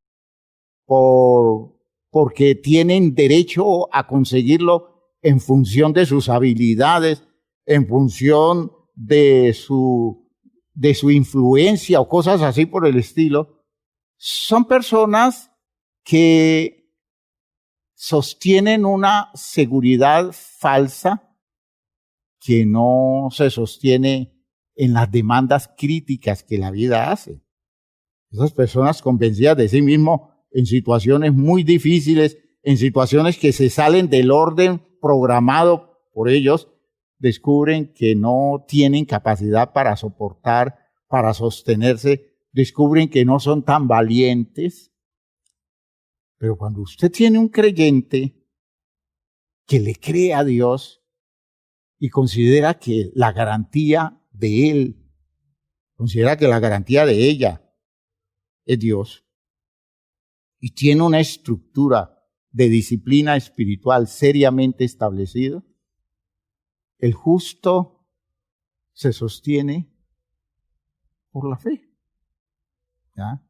porque tienen derecho a conseguirlo en función de sus habilidades, en función de su influencia o cosas así por el estilo, son personas que sostienen una seguridad falsa que no se sostiene en las demandas críticas que la vida hace. Esas personas convencidas de sí mismos en situaciones muy difíciles, en situaciones que se salen del orden programado por ellos, descubren que no tienen capacidad para soportar, para sostenerse, descubren que no son tan valientes. Pero cuando usted tiene un creyente que le cree a Dios y considera que la garantía de él, considera que la garantía de ella es Dios, y tiene una estructura de disciplina espiritual seriamente establecido, el justo se sostiene por la fe. ¿Ya?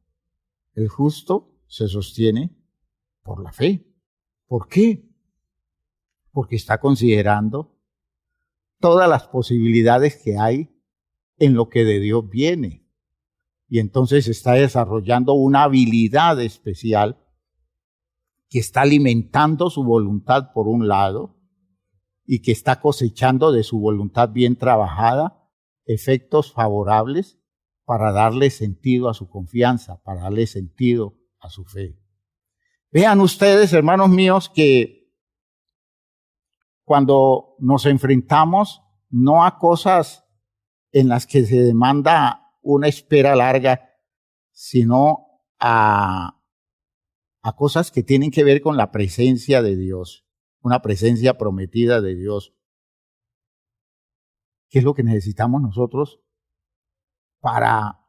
El justo se sostiene por la fe. ¿Por qué? Porque está considerando todas las posibilidades que hay en lo que de Dios viene. Y entonces está desarrollando una habilidad especial que está alimentando su voluntad por un lado y que está cosechando de su voluntad bien trabajada efectos favorables para darle sentido a su confianza, para darle sentido a su fe. Vean ustedes, hermanos míos, que cuando nos enfrentamos no a cosas en las que se demanda una espera larga, sino a cosas que tienen que ver con la presencia de Dios, una presencia prometida de Dios. ¿Qué es lo que necesitamos nosotros para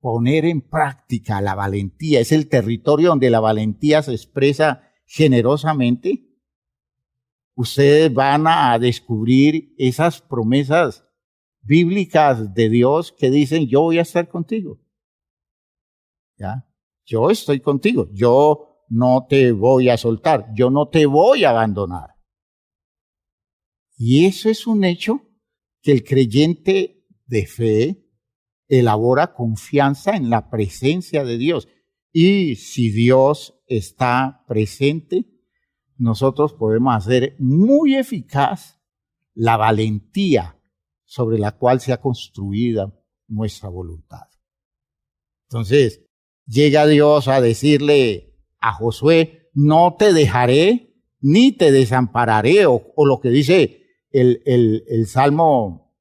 poner en práctica la valentía? Es el territorio donde la valentía se expresa generosamente. Ustedes van a descubrir esas promesas bíblicas de Dios que dicen, yo voy a estar contigo. ¿Ya? Yo estoy contigo, yo no te voy a soltar, yo no te voy a abandonar. Y eso es un hecho que el creyente de fe elabora confianza en la presencia de Dios. Y si Dios está presente, nosotros podemos hacer muy eficaz la valentía sobre la cual se ha construida nuestra voluntad. Entonces, llega Dios a decirle a Josué, no te dejaré ni te desampararé, o lo que dice el Salmo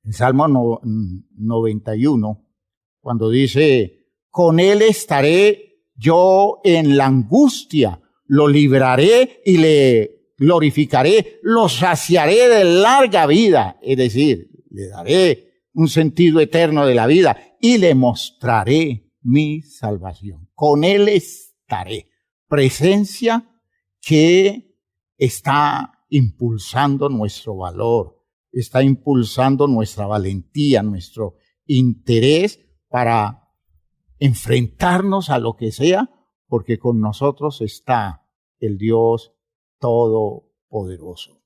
91, cuando dice, con él estaré yo en la angustia, lo libraré y le glorificaré, lo saciaré de larga vida, es decir, le daré un sentido eterno de la vida y le mostraré mi salvación. Con él estaré. Presencia que está impulsando nuestro valor, está impulsando nuestra valentía, nuestro interés para enfrentarnos a lo que sea, porque con nosotros está el Dios Todopoderoso.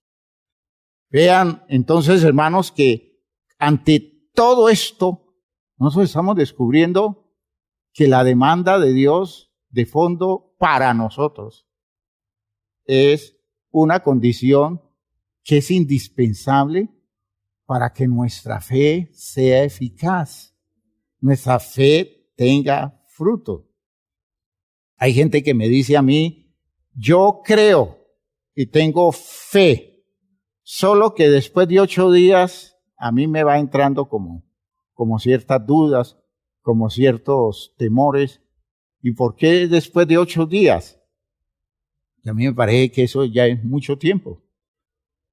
Vean entonces, hermanos, que ante todo esto, nosotros estamos descubriendo que la demanda de Dios de fondo para nosotros es una condición que es indispensable para que nuestra fe sea eficaz, nuestra fe tenga fruto. Hay gente que me dice a mí, yo creo y tengo fe, solo que después de 8 días a mí me va entrando como ciertas dudas, como ciertos temores. ¿Y por qué después de 8 días? Y a mí me parece que eso ya es mucho tiempo.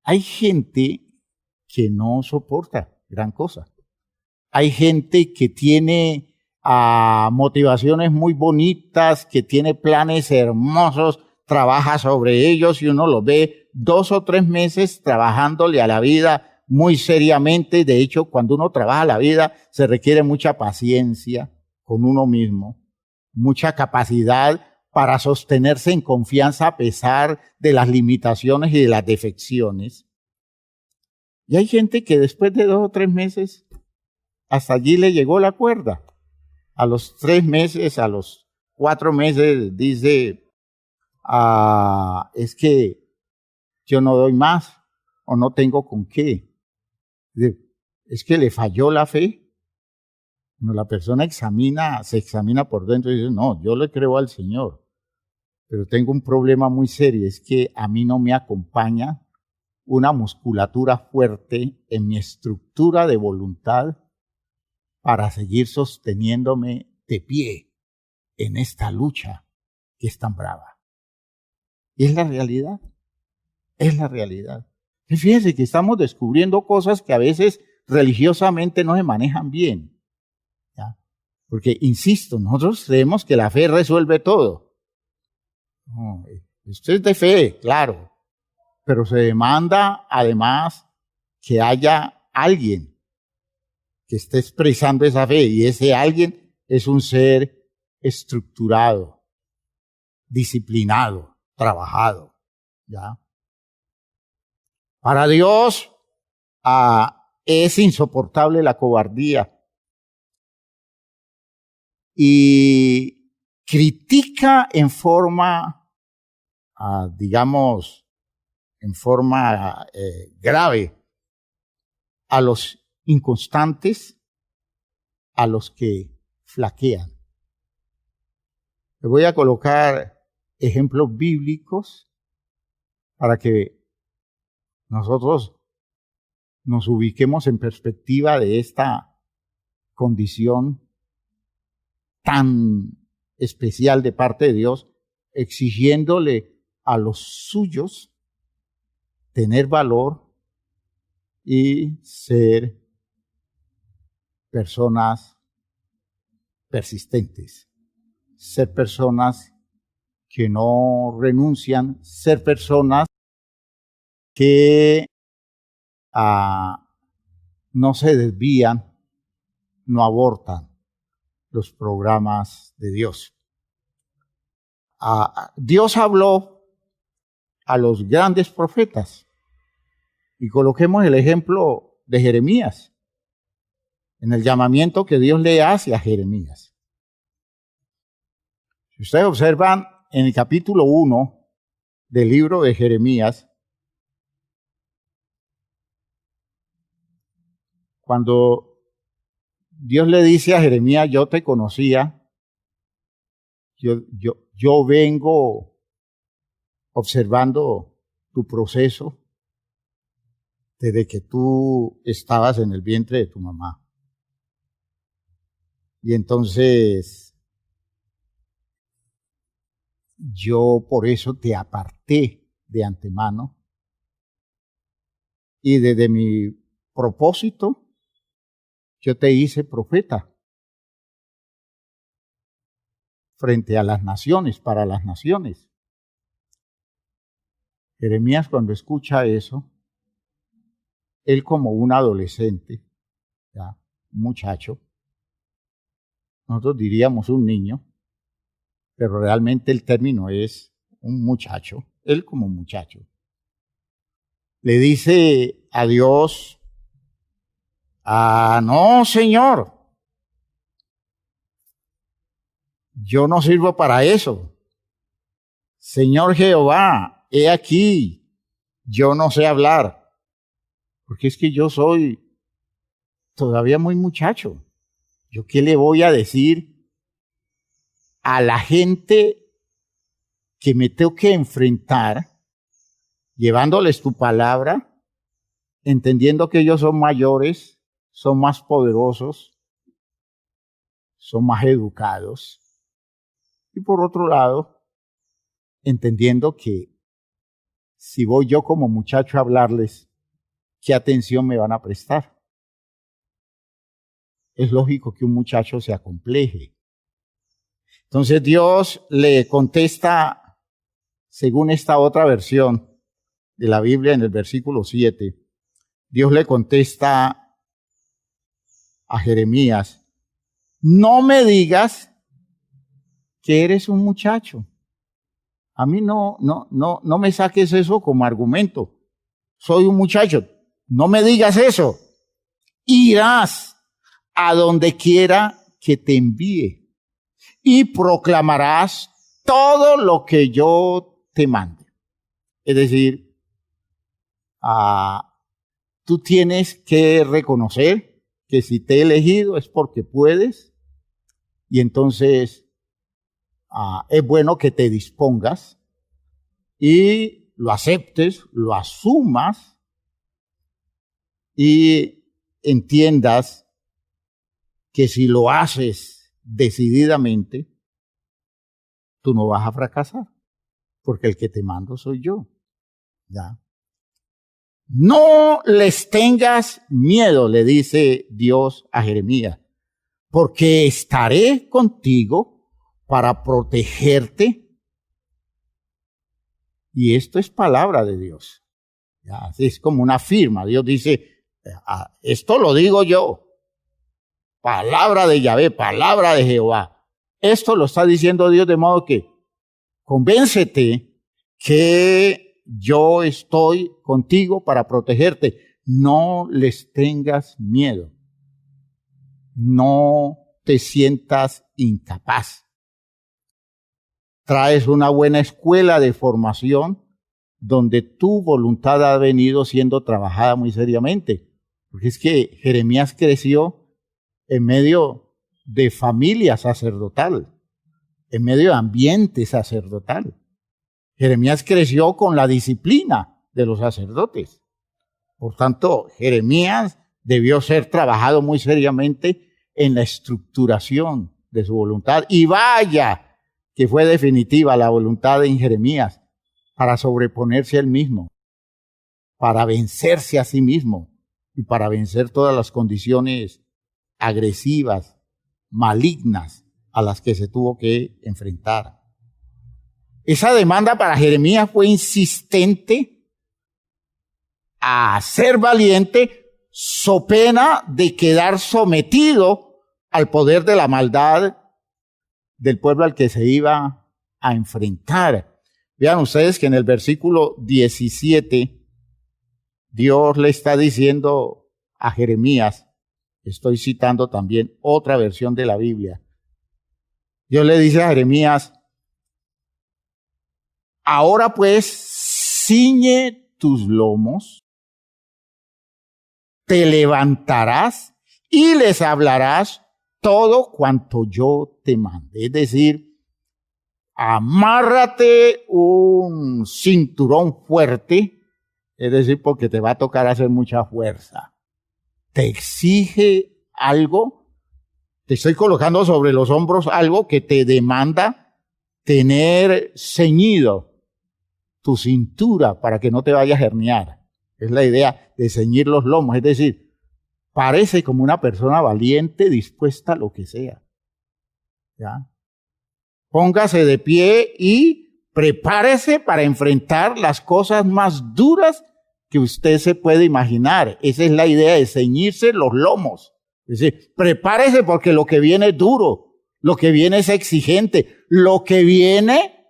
Hay gente que no soporta gran cosa. Hay gente que tiene motivaciones muy bonitas, que tiene planes hermosos, trabaja sobre ellos y uno los ve 2 o 3 meses trabajándole a la vida muy seriamente. De hecho, cuando uno trabaja la vida, se requiere mucha paciencia con uno mismo, mucha capacidad para sostenerse en confianza a pesar de las limitaciones y de las defecciones. Y hay gente que después de 2 o 3 meses, hasta allí le llegó la cuerda. A los 3 meses, a los 4 meses, dice, es que yo no doy más o no tengo con qué. Es que le falló la fe. Cuando la persona se examina por dentro y dice, no, yo le creo al Señor, pero tengo un problema muy serio, es que a mí no me acompaña una musculatura fuerte en mi estructura de voluntad para seguir sosteniéndome de pie en esta lucha que es tan brava. Y es la realidad, es la realidad. Y fíjense que estamos descubriendo cosas que a veces religiosamente no se manejan bien. ¿Ya? Porque, insisto, nosotros creemos que la fe resuelve todo. No, esto es de fe, claro. Pero se demanda, además, que haya alguien que esté expresando esa fe. Y ese alguien es un ser estructurado, disciplinado, trabajado. ¿Ya? Para Dios es insoportable la cobardía. Y critica en forma, digamos, en forma grave a los inconstantes, a los que flaquean. Le voy a colocar ejemplos bíblicos para que nosotros nos ubiquemos en perspectiva de esta condición tan especial de parte de Dios, exigiéndole a los suyos tener valor y ser personas persistentes, ser personas que no renuncian, ser personas que no se desvían, no abortan los programas de Dios. Dios habló a los grandes profetas y coloquemos el ejemplo de Jeremías en el llamamiento que Dios le hace a Jeremías. Si ustedes observan en el capítulo 1 del libro de Jeremías, cuando Dios le dice a Jeremías, yo te conocía, yo vengo observando tu proceso desde que tú estabas en el vientre de tu mamá. Y entonces yo por eso te aparté de antemano y desde mi propósito yo te hice profeta frente a las naciones, para las naciones. Jeremías, cuando escucha eso, él como un adolescente, ya, un muchacho, nosotros diríamos un niño, pero realmente el término es un muchacho, él como muchacho, le dice a Dios, no, Señor, yo no sirvo para eso. Señor Jehová, he aquí, yo no sé hablar, porque es que yo soy todavía muy muchacho. ¿Yo qué le voy a decir a la gente que me tengo que enfrentar, llevándoles tu palabra, entendiendo que ellos son mayores, son más poderosos, son más educados? Y por otro lado, entendiendo que si voy yo como muchacho a hablarles, ¿qué atención me van a prestar? Es lógico que un muchacho se acompleje. Entonces Dios le contesta, según esta otra versión de la Biblia, en el versículo 7, Dios le contesta a Jeremías: no me digas que eres un muchacho. A mí no me saques eso como argumento. Soy un muchacho. No me digas eso. Irás a donde quiera que te envíe y proclamarás todo lo que yo te mande. Es decir, tú tienes que reconocer que si te he elegido es porque puedes, y entonces es bueno que te dispongas y lo aceptes, lo asumas y entiendas que si lo haces decididamente, tú no vas a fracasar, porque el que te mando soy yo. ¿Ya? No les tengas miedo, le dice Dios a Jeremías, porque estaré contigo para protegerte. Y esto es palabra de Dios. ¿Ya? Es como una firma. Dios dice, esto lo digo yo. Palabra de Yahvé, palabra de Jehová. Esto lo está diciendo Dios, de modo que convéncete que yo estoy contigo para protegerte. No les tengas miedo. No te sientas incapaz. Traes una buena escuela de formación donde tu voluntad ha venido siendo trabajada muy seriamente. Porque es que Jeremías creció en medio de familia sacerdotal, en medio de ambiente sacerdotal. Jeremías creció con la disciplina de los sacerdotes. Por tanto, Jeremías debió ser trabajado muy seriamente en la estructuración de su voluntad. Y vaya que fue definitiva la voluntad en Jeremías para sobreponerse a él mismo, para vencerse a sí mismo y para vencer todas las condiciones agresivas, malignas a las que se tuvo que enfrentar. Esa demanda para Jeremías fue insistente a ser valiente, so pena de quedar sometido al poder de la maldad del pueblo al que se iba a enfrentar. Vean ustedes que en el versículo 17 Dios le está diciendo a Jeremías, estoy citando también otra versión de la Biblia, Dios le dice a Jeremías: ahora pues ciñe tus lomos, te levantarás y les hablarás todo cuanto yo te mande. Es decir, amárrate un cinturón fuerte, es decir, porque te va a tocar hacer mucha fuerza. Te exige algo, te estoy colocando sobre los hombros algo que te demanda tener ceñido tu cintura para que no te vayas a herniar. Es la idea de ceñir los lomos, es decir, parece como una persona valiente, dispuesta a lo que sea. ¿Ya? Póngase de pie y prepárese para enfrentar las cosas más duras que usted se puede imaginar. Esa es la idea de ceñirse los lomos. Es decir, prepárese porque lo que viene es duro, lo que viene es exigente, lo que viene,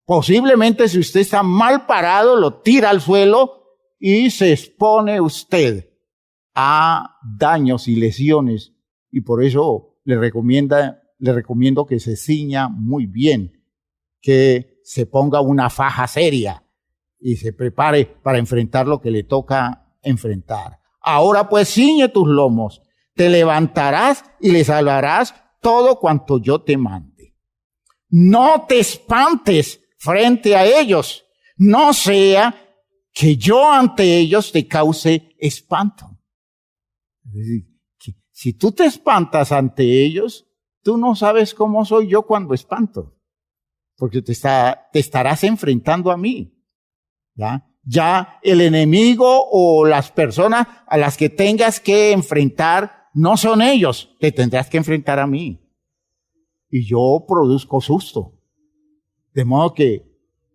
posiblemente si usted está mal parado, lo tira al suelo y se expone usted a daños y lesiones. Y por eso le recomienda le recomiendo que se ciña muy bien, que se ponga una faja seria y se prepare para enfrentar lo que le toca enfrentar. Ahora pues ciñe tus lomos, te levantarás y les hablarás todo cuanto yo te mande. No te espantes frente a ellos, no sea que yo ante ellos te cause espanto. Es decir, que si tú te espantas ante ellos, tú no sabes cómo soy yo cuando espanto, porque te estarás enfrentando a mí. Ya el enemigo o las personas a las que tengas que enfrentar no son ellos, te tendrás que enfrentar a mí. Y yo produzco susto. De modo que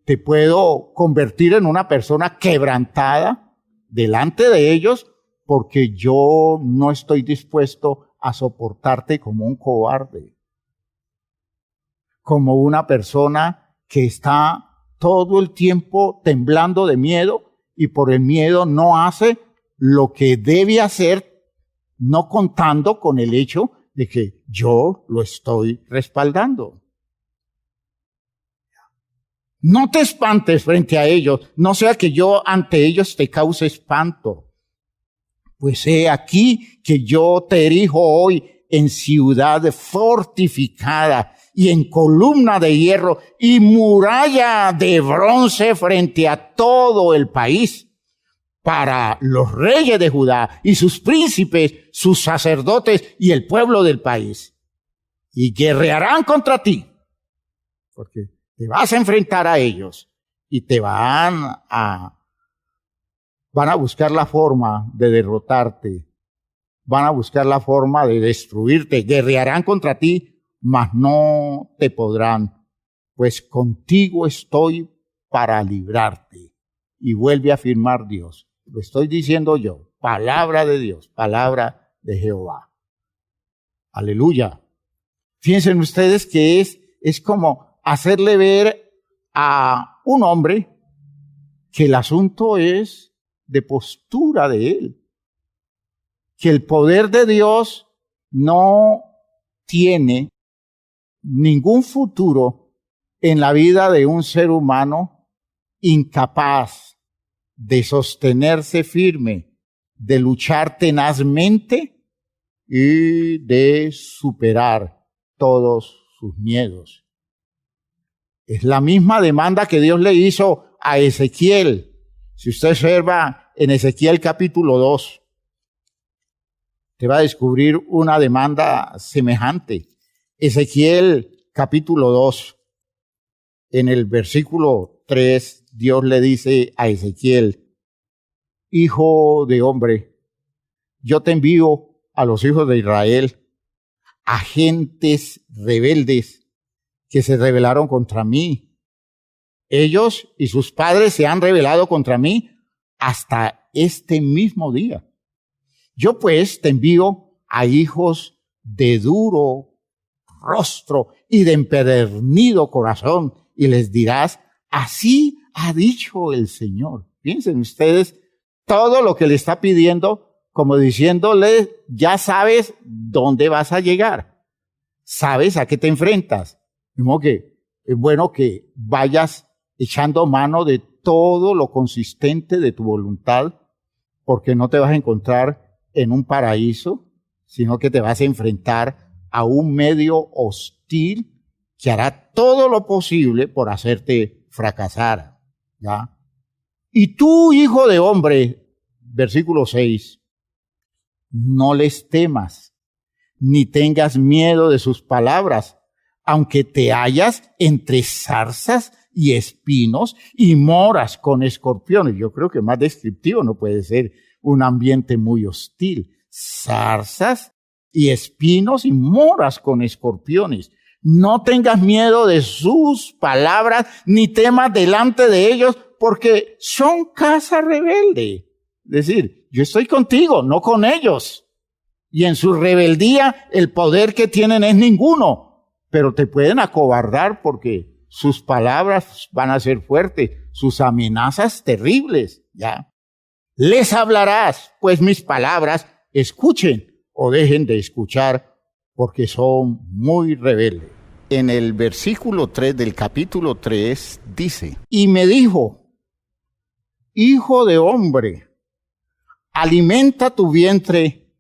te puedo convertir en una persona quebrantada delante de ellos porque yo no estoy dispuesto a soportarte como un cobarde, como una persona que está todo el tiempo temblando de miedo y por el miedo no hace lo que debe hacer, no contando con el hecho de que yo lo estoy respaldando. No te espantes frente a ellos, no sea que yo ante ellos te cause espanto. Pues he aquí que yo te erijo hoy en ciudad fortificada y en columna de hierro y muralla de bronce frente a todo el país, para los reyes de Judá y sus príncipes, sus sacerdotes y el pueblo del país. Y guerrearán contra ti, porque te vas a enfrentar a ellos y te van a buscar la forma de derrotarte, van a buscar la forma de destruirte, guerrearán contra ti, mas no te podrán, pues contigo estoy para librarte. Y vuelve a afirmar Dios. Lo estoy diciendo yo, palabra de Dios, palabra de Jehová. Aleluya. Fíjense ustedes que es como hacerle ver a un hombre que el asunto es de postura de él, que el poder de Dios no tiene ningún futuro en la vida de un ser humano incapaz de sostenerse firme, de luchar tenazmente y de superar todos sus miedos. Es la misma demanda que Dios le hizo a Ezequiel. Si usted observa en Ezequiel capítulo 2, te va a descubrir una demanda semejante. Ezequiel capítulo 2, en el versículo 3, Dios le dice a Ezequiel: hijo de hombre, yo te envío a los hijos de Israel, a gentes rebeldes que se rebelaron contra mí. Ellos y sus padres se han rebelado contra mí hasta este mismo día. Yo pues te envío a hijos de duro rostro y de empedernido corazón, y les dirás: así ha dicho el Señor. Piensen ustedes todo lo que le está pidiendo, como diciéndole: ya sabes dónde vas a llegar, sabes a qué te enfrentas. De modo que es bueno que vayas echando mano de todo lo consistente de tu voluntad, porque no te vas a encontrar en un paraíso, sino que te vas a enfrentar a un medio hostil que hará todo lo posible por hacerte fracasar. ¿Ya? Y tú, hijo de hombre, versículo 6, no les temas, ni tengas miedo de sus palabras, aunque te hallas entre zarzas y espinos y moras con escorpiones. Yo creo que más descriptivo no puede ser un ambiente muy hostil. Zarzas y espinos y moras con escorpiones. No tengas miedo de sus palabras, ni temas delante de ellos, porque son casa rebelde. Es decir, yo estoy contigo, no con ellos. Y en su rebeldía el poder que tienen es ninguno, pero te pueden acobardar porque sus palabras van a ser fuertes, sus amenazas terribles, ¿ya? Les hablarás, pues mis palabras escuchen o dejen de escuchar, porque son muy rebeldes. En el versículo 3 del capítulo 3 dice, y me dijo, hijo de hombre, alimenta tu vientre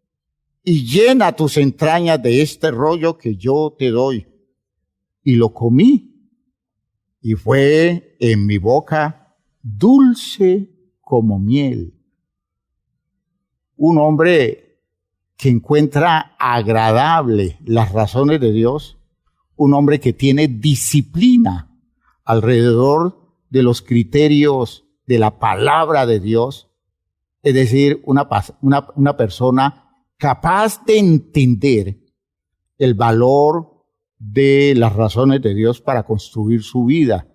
y llena tus entrañas de este rollo que yo te doy. Y lo comí, y fue en mi boca dulce como miel. Un hombre que encuentra agradable las razones de Dios, un hombre que tiene disciplina alrededor de los criterios de la palabra de Dios, es decir, una persona capaz de entender el valor de las razones de Dios para construir su vida.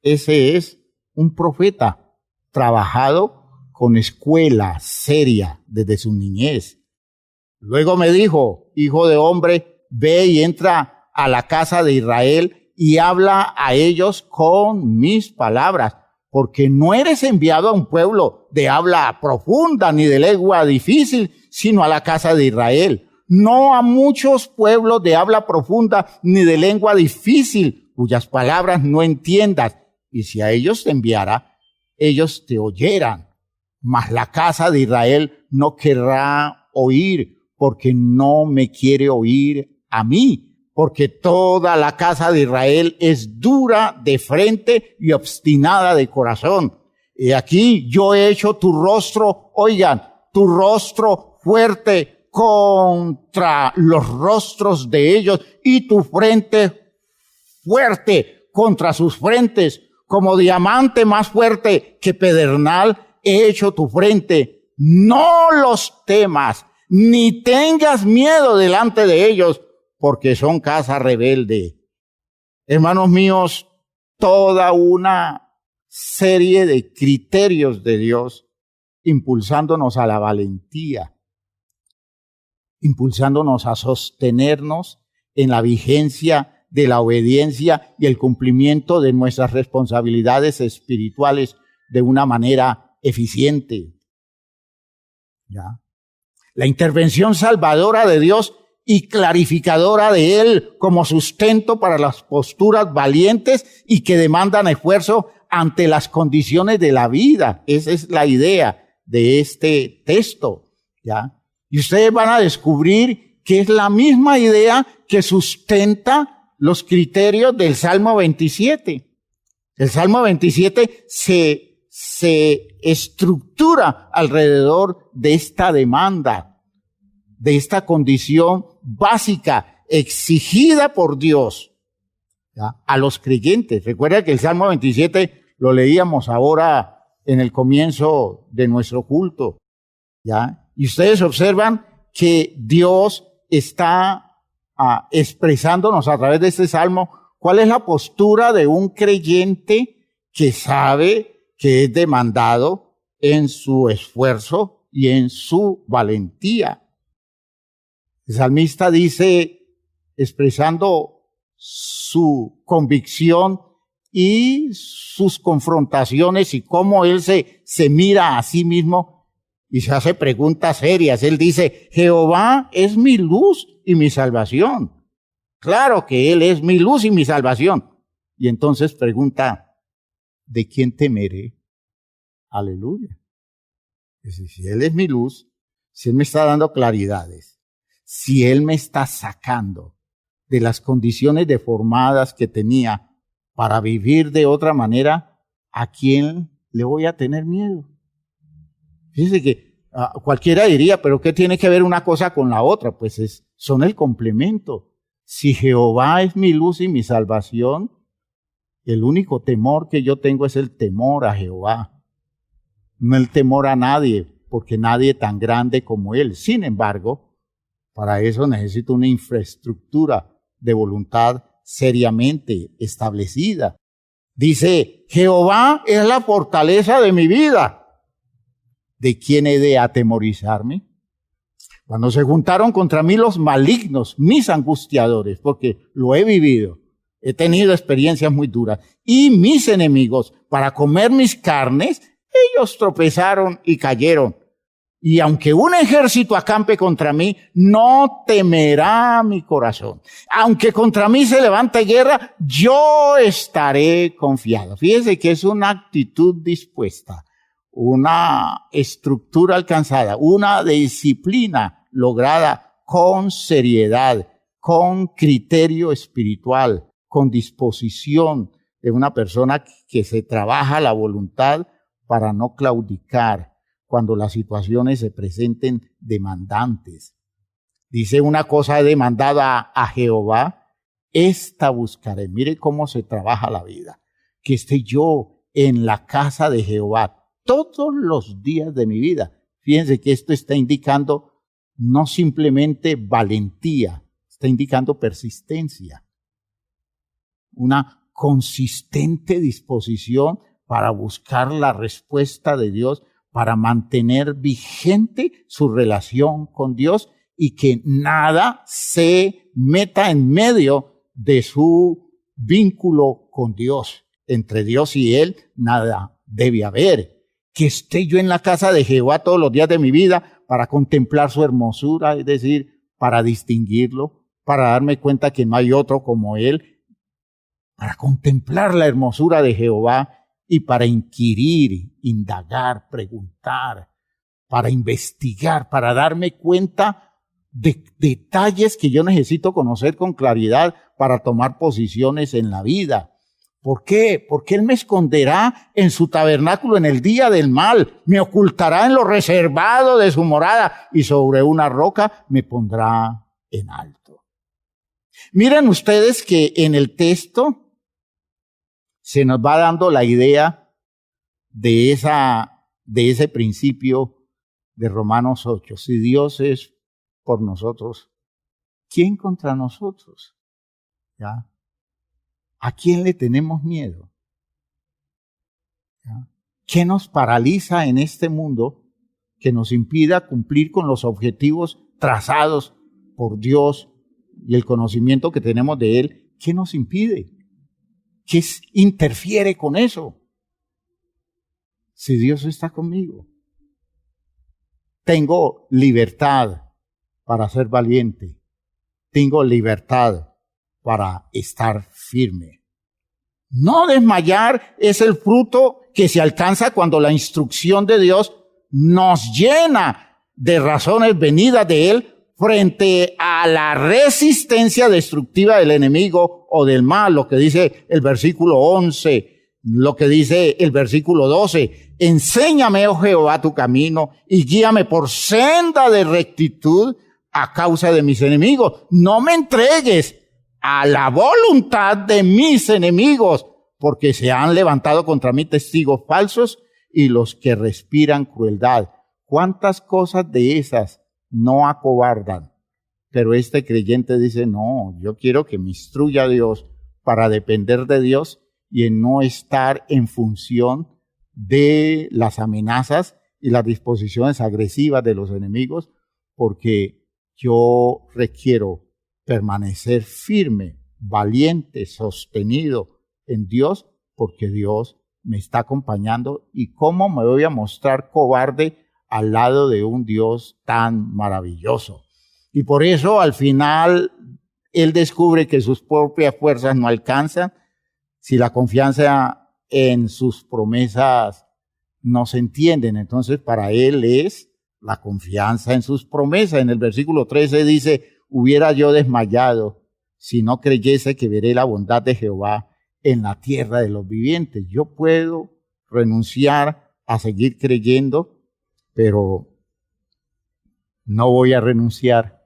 Ese es un profeta trabajado con escuela seria desde su niñez. Luego me dijo, hijo de hombre, ve y entra a la casa de Israel y habla a ellos con mis palabras, porque no eres enviado a un pueblo de habla profunda ni de lengua difícil, sino a la casa de Israel. No a muchos pueblos de habla profunda ni de lengua difícil, cuyas palabras no entiendas. Y si a ellos te enviara, ellos te oyeran. Mas la casa de Israel no querrá oír, porque no me quiere oír a mí. Porque toda la casa de Israel es dura de frente y obstinada de corazón. Y aquí yo he hecho tu rostro, oigan, tu rostro fuerte contra los rostros de ellos y tu frente fuerte contra sus frentes. Como diamante más fuerte que pedernal he hecho tu frente. No los temas, ni tengas miedo delante de ellos, porque son casa rebelde. Hermanos míos, toda una serie de criterios de Dios impulsándonos a la valentía, impulsándonos a sostenernos en la vigencia de la obediencia y el cumplimiento de nuestras responsabilidades espirituales de una manera eficiente. ¿Ya? La intervención salvadora de Dios y clarificadora de Él como sustento para las posturas valientes y que demandan esfuerzo ante las condiciones de la vida. Esa es la idea de este texto, ¿ya? Y ustedes van a descubrir que es la misma idea que sustenta los criterios del Salmo 27. El Salmo 27 se estructura alrededor de esta demanda, de esta condición básica exigida por Dios, ¿ya?, a los creyentes. Recuerda que el Salmo 27 lo leíamos ahora en el comienzo de nuestro culto, ¿ya? Y ustedes observan que Dios está expresándonos a través de este salmo cuál es la postura de un creyente que sabe que es demandado en su esfuerzo y en su valentía. El salmista dice, expresando su convicción y sus confrontaciones y cómo él se mira a sí mismo y se hace preguntas serias. Él dice, Jehová es mi luz y mi salvación. Claro que Él es mi luz y mi salvación. Y entonces pregunta, ¿de quién temeré? Aleluya. Si Él es mi luz, si Él me está dando claridades, si Él me está sacando de las condiciones deformadas que tenía para vivir de otra manera, ¿a quién le voy a tener miedo? Fíjese que cualquiera diría, pero ¿qué tiene que ver una cosa con la otra? Pues son el complemento. Si Jehová es mi luz y mi salvación, el único temor que yo tengo es el temor a Jehová. No el temor a nadie, porque nadie tan grande como Él. Sin embargo, para eso necesito una infraestructura de voluntad seriamente establecida. Dice, Jehová es la fortaleza de mi vida. ¿De quién he de atemorizarme? Cuando se juntaron contra mí los malignos, mis angustiadores, porque lo he vivido, he tenido experiencias muy duras, y mis enemigos para comer mis carnes, ellos tropezaron y cayeron. Y aunque un ejército acampe contra mí, no temerá mi corazón. Aunque contra mí se levante guerra, yo estaré confiado. Fíjense que es una actitud dispuesta, una estructura alcanzada, una disciplina lograda con seriedad, con criterio espiritual, con disposición de una persona que se trabaja la voluntad para no claudicar cuando las situaciones se presenten demandantes. Dice una cosa demandada a Jehová, esta buscaré. Mire cómo se trabaja la vida. Que esté yo en la casa de Jehová todos los días de mi vida. Fíjense que esto está indicando no simplemente valentía, está indicando persistencia. Una consistente disposición para buscar la respuesta de Dios, para mantener vigente su relación con Dios y que nada se meta en medio de su vínculo con Dios. Entre Dios y Él nada debe haber. Que esté yo en la casa de Jehová todos los días de mi vida para contemplar su hermosura, es decir, para distinguirlo, para darme cuenta que no hay otro como Él, para contemplar la hermosura de Jehová y para inquirir, indagar, preguntar, para investigar, para darme cuenta de detalles que yo necesito conocer con claridad para tomar posiciones en la vida. ¿Por qué? Porque Él me esconderá en su tabernáculo en el día del mal, me ocultará en lo reservado de su morada y sobre una roca me pondrá en alto. Miren ustedes que en el texto se nos va dando la idea de ese principio de Romanos 8. Si Dios es por nosotros, ¿quién contra nosotros? ¿Ya? ¿A quién le tenemos miedo? ¿Ya? ¿Qué nos paraliza en este mundo que nos impida cumplir con los objetivos trazados por Dios y el conocimiento que tenemos de Él? ¿Qué nos impide? ¿Qué interfiere con eso? Si Dios está conmigo, tengo libertad para ser valiente, tengo libertad para estar firme. No desmayar es el fruto que se alcanza cuando la instrucción de Dios nos llena de razones venidas de Él frente a la resistencia destructiva del enemigo o del mal, lo que dice el versículo 11, lo que dice el versículo 12. Enséñame, oh Jehová, tu camino y guíame por senda de rectitud a causa de mis enemigos. No me entregues a la voluntad de mis enemigos, porque se han levantado contra mí testigos falsos y los que respiran crueldad. ¿Cuántas cosas de esas no acobardan? Pero este creyente dice, no, yo quiero que me instruya Dios para depender de Dios y en no estar en función de las amenazas y las disposiciones agresivas de los enemigos, porque yo requiero permanecer firme, valiente, sostenido en Dios, porque Dios me está acompañando. ¿Y cómo me voy a mostrar cobarde al lado de un Dios tan maravilloso? Y por eso al final él descubre que sus propias fuerzas no alcanzan, si la confianza en sus promesas no se entienden. Entonces para él es la confianza en sus promesas. En el versículo 13 dice, hubiera yo desmayado si no creyese que veré la bondad de Jehová en la tierra de los vivientes. Yo puedo renunciar a seguir creyendo, pero no voy a renunciar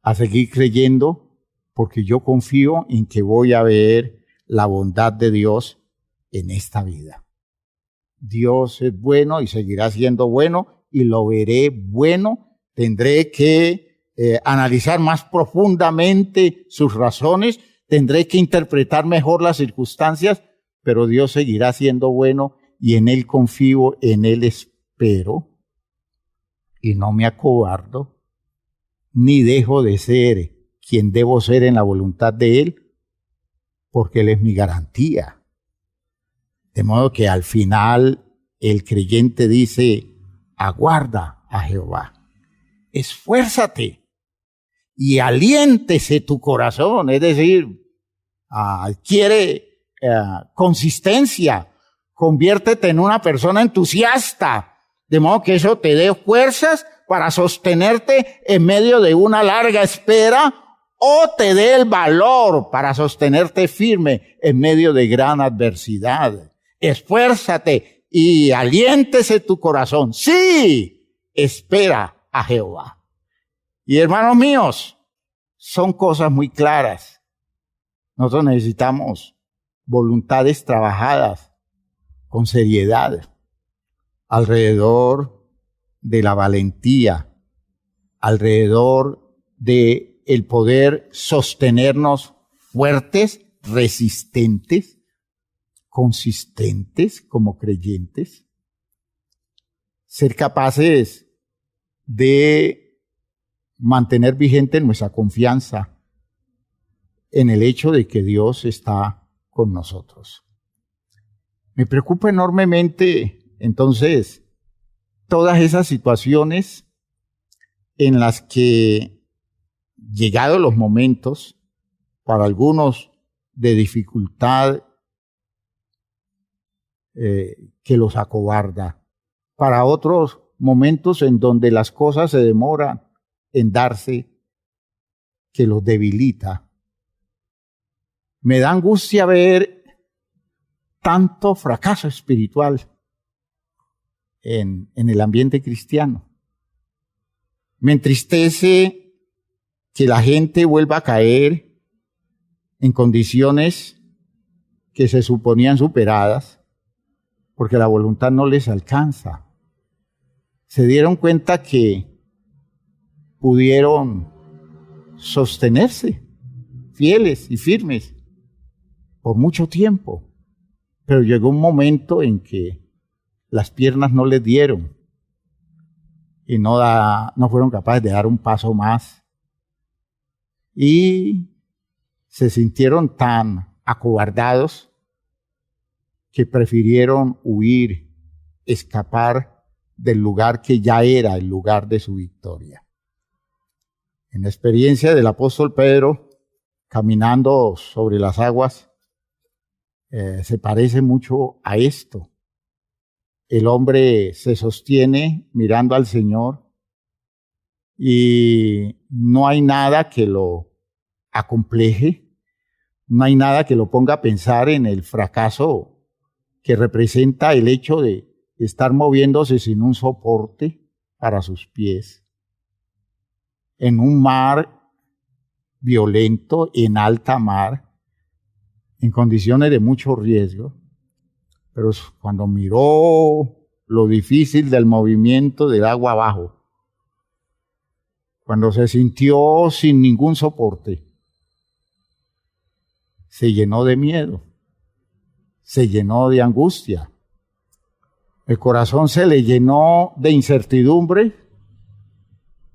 a seguir creyendo porque yo confío en que voy a ver la bondad de Dios en esta vida. Dios es bueno y seguirá siendo bueno y lo veré bueno. Tendré que analizar más profundamente sus razones, tendré que interpretar mejor las circunstancias, pero Dios seguirá siendo bueno y en Él confío, en Él espero y no me acobardo, ni dejo de ser quien debo ser en la voluntad de Él, porque Él es mi garantía. De modo que al final el creyente dice, aguarda a Jehová. Esfuérzate y aliéntese tu corazón, es decir, adquiere consistencia, conviértete en una persona entusiasta, de modo que eso te dé fuerzas para sostenerte en medio de una larga espera, o te dé el valor para sostenerte firme en medio de gran adversidad. Esfuérzate y aliéntese tu corazón. Sí, espera a Jehová. Y hermanos míos, son cosas muy claras. Nosotros necesitamos voluntades trabajadas con seriedad alrededor de la valentía, alrededor de el poder sostenernos fuertes, resistentes, consistentes como creyentes, ser capaces de mantener vigente nuestra confianza en el hecho de que Dios está con nosotros. Me preocupa enormemente, entonces, todas esas situaciones en las que, llegados los momentos, para algunos de dificultad que los acobarda, para otros momentos en donde las cosas se demoran en darse, que los debilita. Me da angustia ver tanto fracaso espiritual en el ambiente cristiano. Me entristece que la gente vuelva a caer en condiciones que se suponían superadas, porque la voluntad no les alcanza. Se dieron cuenta que pudieron sostenerse fieles y firmes por mucho tiempo, pero llegó un momento en que las piernas no les dieron y no fueron capaces de dar un paso más, y se sintieron tan acobardados que prefirieron huir, escapar del lugar que ya era el lugar de su victoria. En la experiencia del apóstol Pedro, caminando sobre las aguas, se parece mucho a esto. El hombre se sostiene mirando al Señor y no hay nada que lo acompleje, no hay nada que lo ponga a pensar en el fracaso que representa el hecho de estar moviéndose sin un soporte para sus pies, en un mar violento, en alta mar, en condiciones de mucho riesgo. Pero cuando miró lo difícil del movimiento del agua abajo, cuando se sintió sin ningún soporte, se llenó de miedo, se llenó de angustia. El corazón se le llenó de incertidumbre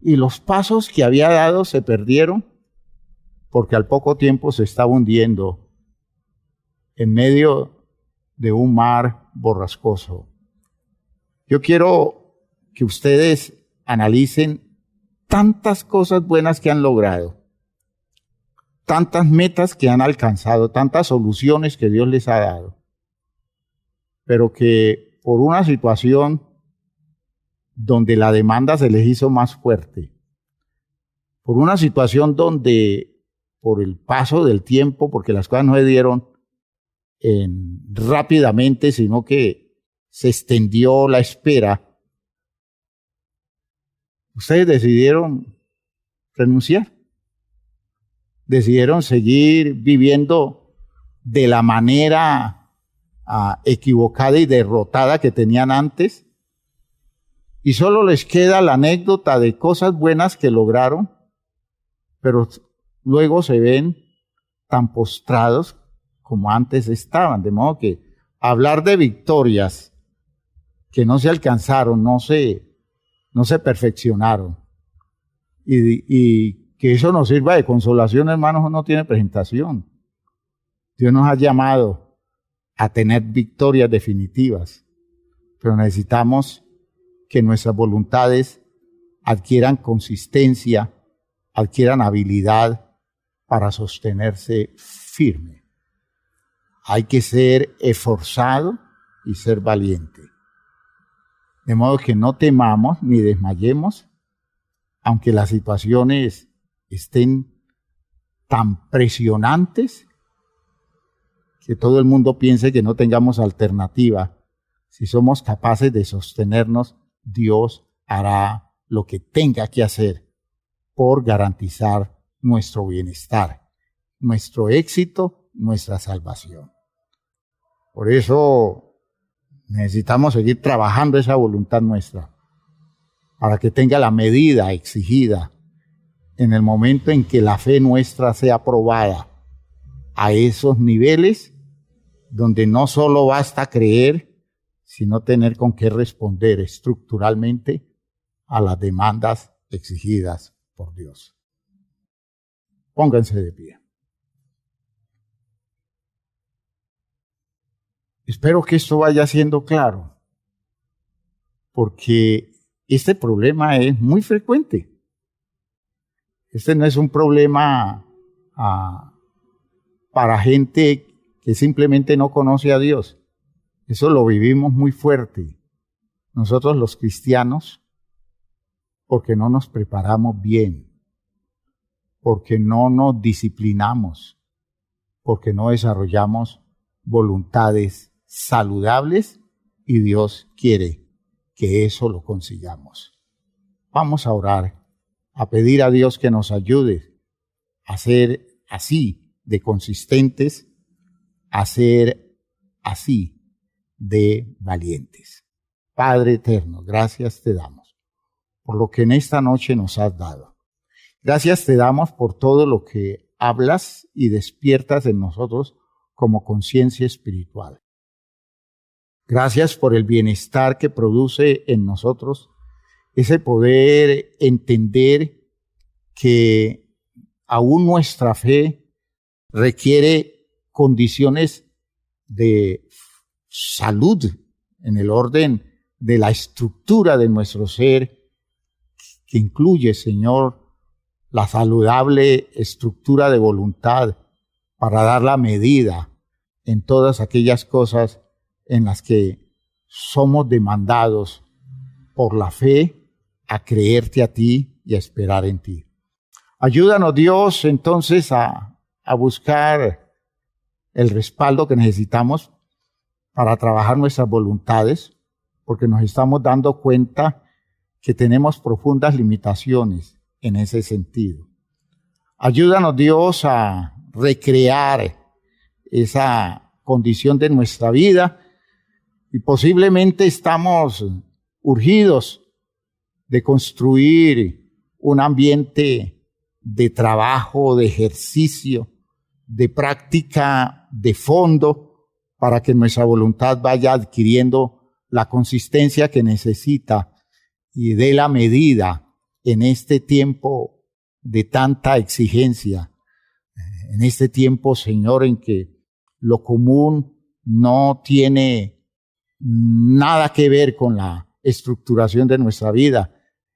y los pasos que había dado se perdieron porque al poco tiempo se estaba hundiendo en medio de un mar borrascoso. Yo quiero que ustedes analicen tantas cosas buenas que han logrado, tantas metas que han alcanzado, tantas soluciones que Dios les ha dado, pero que por una situación donde la demanda se les hizo más fuerte, por una situación donde por el paso del tiempo, porque las cosas no se dieron rápidamente, sino que se extendió la espera, ustedes decidieron renunciar, decidieron seguir viviendo de la manera equivocada y derrotada que tenían antes, y solo les queda la anécdota de cosas buenas que lograron, pero luego se ven tan postrados como antes estaban, de modo que hablar de victorias que no se alcanzaron, no se perfeccionaron, y que eso nos sirva de consolación, hermanos, no tiene presentación. Dios nos ha llamado a tener victorias definitivas, pero necesitamos que nuestras voluntades adquieran consistencia, adquieran habilidad para sostenerse firme. Hay que ser esforzado y ser valiente. De modo que no temamos ni desmayemos, aunque las situaciones estén tan presionantes que todo el mundo piense que no tengamos alternativa. Si somos capaces de sostenernos, Dios hará lo que tenga que hacer por garantizar nuestro bienestar, nuestro éxito, nuestra salvación. Por eso necesitamos seguir trabajando esa voluntad nuestra para que tenga la medida exigida en el momento en que la fe nuestra sea probada a esos niveles donde no solo basta creer, sino tener con qué responder estructuralmente a las demandas exigidas por Dios. Pónganse de pie. Espero que esto vaya siendo claro, porque este problema es muy frecuente. Este no es un problema para gente que simplemente no conoce a Dios. Eso lo vivimos muy fuerte. Nosotros los cristianos, porque no nos preparamos bien, porque no nos disciplinamos, porque no desarrollamos voluntades saludables y Dios quiere que eso lo consigamos. Vamos a orar, a pedir a Dios que nos ayude a ser así de consistentes, a ser así de valientes. Padre eterno, gracias te damos por lo que en esta noche nos has dado. Gracias te damos por todo lo que hablas y despiertas en nosotros como conciencia espiritual. Gracias por el bienestar que produce en nosotros ese poder entender que aún nuestra fe requiere condiciones de salud en el orden de la estructura de nuestro ser, que incluye, Señor, la saludable estructura de voluntad para dar la medida en todas aquellas cosas en las que somos demandados por la fe a creerte a ti y a esperar en ti. Ayúdanos, Dios, entonces a buscar el respaldo que necesitamos para trabajar nuestras voluntades, porque nos estamos dando cuenta que tenemos profundas limitaciones en ese sentido. Ayúdanos, Dios, a recrear esa condición de nuestra vida y posiblemente estamos urgidos de construir un ambiente de trabajo, de ejercicio, de práctica de fondo para que nuestra voluntad vaya adquiriendo la consistencia que necesita y dé la medida en este tiempo de tanta exigencia, en este tiempo, Señor, en que lo común no tiene nada que ver con la estructuración de nuestra vida.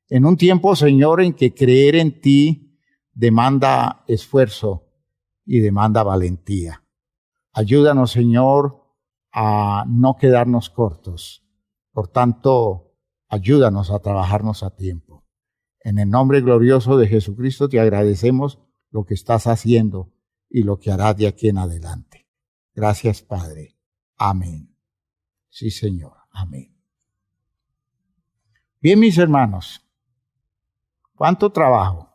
En un tiempo, Señor, en que creer en ti demanda esfuerzo y demanda valentía. Ayúdanos, Señor, a no quedarnos cortos. Por tanto, ayúdanos a trabajarnos a tiempo. En el nombre glorioso de Jesucristo te agradecemos lo que estás haciendo y lo que harás de aquí en adelante. Gracias, Padre. Amén. Sí, Señor. Amén. Bien, mis hermanos, cuánto trabajo,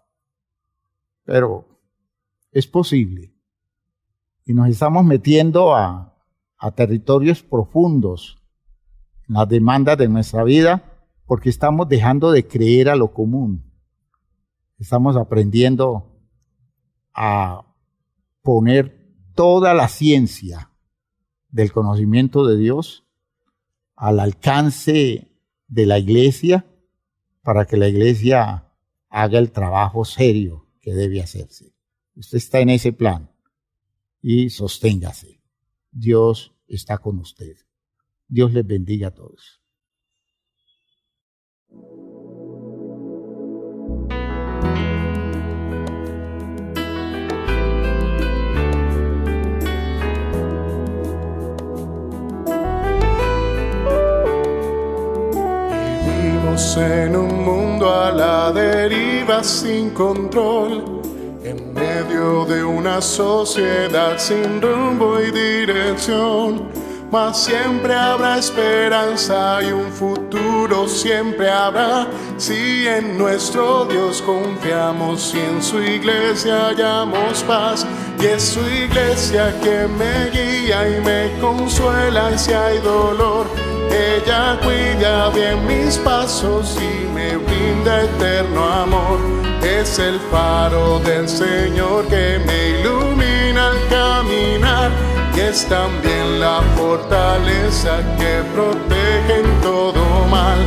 pero es posible. Y nos estamos metiendo a territorios profundos en las demandas de nuestra vida, porque estamos dejando de creer a lo común. Estamos aprendiendo a poner toda la ciencia del conocimiento de Dios al alcance de la iglesia para que la iglesia haga el trabajo serio que debe hacerse. Usted está en ese plan y sosténgase. Dios está con usted. Dios les bendiga a todos. Vivimos en un mundo a la deriva sin control, en medio de una sociedad sin rumbo y dirección. Mas siempre habrá esperanza y un futuro siempre habrá, si en nuestro Dios confiamos y en su iglesia hallamos paz. Y es su iglesia que me guía y me consuela y si hay dolor, ella cuida bien mis pasos y me brinda eterno amor. Es el faro del Señor que me ilumina al caminar, y es también la fortaleza que protege en todo mal.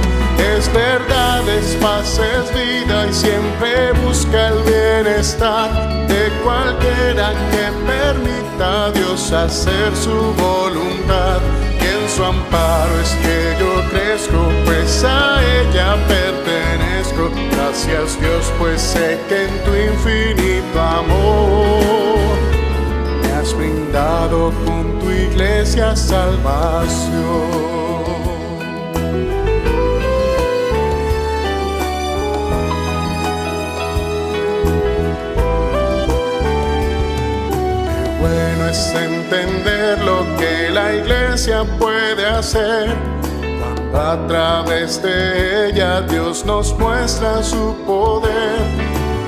Es verdad, es paz, es vida y siempre busca el bienestar de cualquiera que permita a Dios hacer su voluntad. Y en su amparo es que yo crezco, pues a ella pertenezco. Gracias Dios, pues sé que en tu infinito amor me has brindado con tu iglesia salvación. Bueno es entender lo que la iglesia puede hacer, cuando a través de ella Dios nos muestra su poder.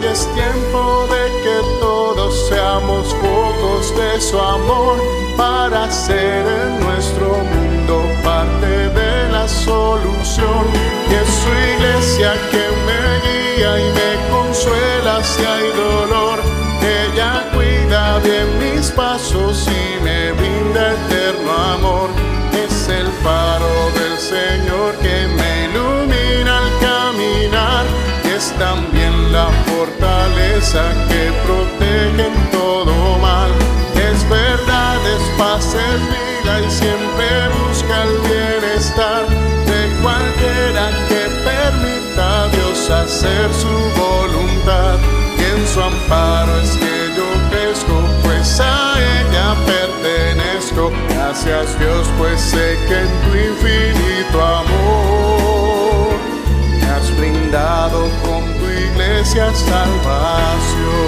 Y es tiempo de que todos seamos focos de su amor, para hacer en nuestro mundo parte de la solución. Y es su iglesia que me guía y me consuela si hay dolor. Ella cuida bien mis pasos y me brinda eterno amor. Es el faro del Señor que me ilumina al caminar, y es también la fortaleza que protege en todo mal. Es verdad, es paz, es vida y siempre busca el bienestar de cualquiera que permita a Dios hacer su voluntad. Y en su amparo es que yo crezco, pues a ella pertenezco. Gracias Dios, pues sé que en tu infinito amor me has brindado con tu iglesia salvación.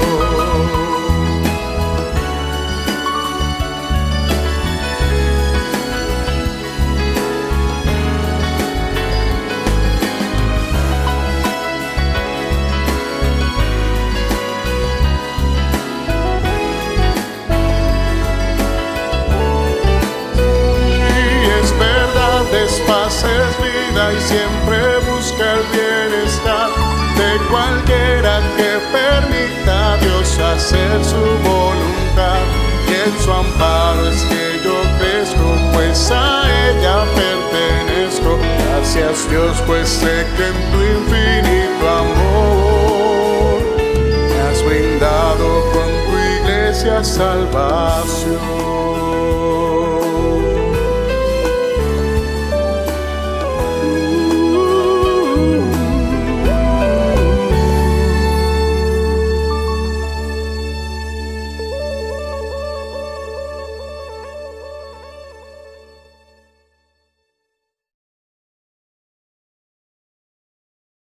Es paz, es vida y siempre busca el bienestar de cualquiera que permita a Dios hacer su voluntad. Y en su amparo es que yo crezco, pues a ella pertenezco. Gracias Dios, pues sé que en tu infinito amor me has brindado con tu iglesia salvación.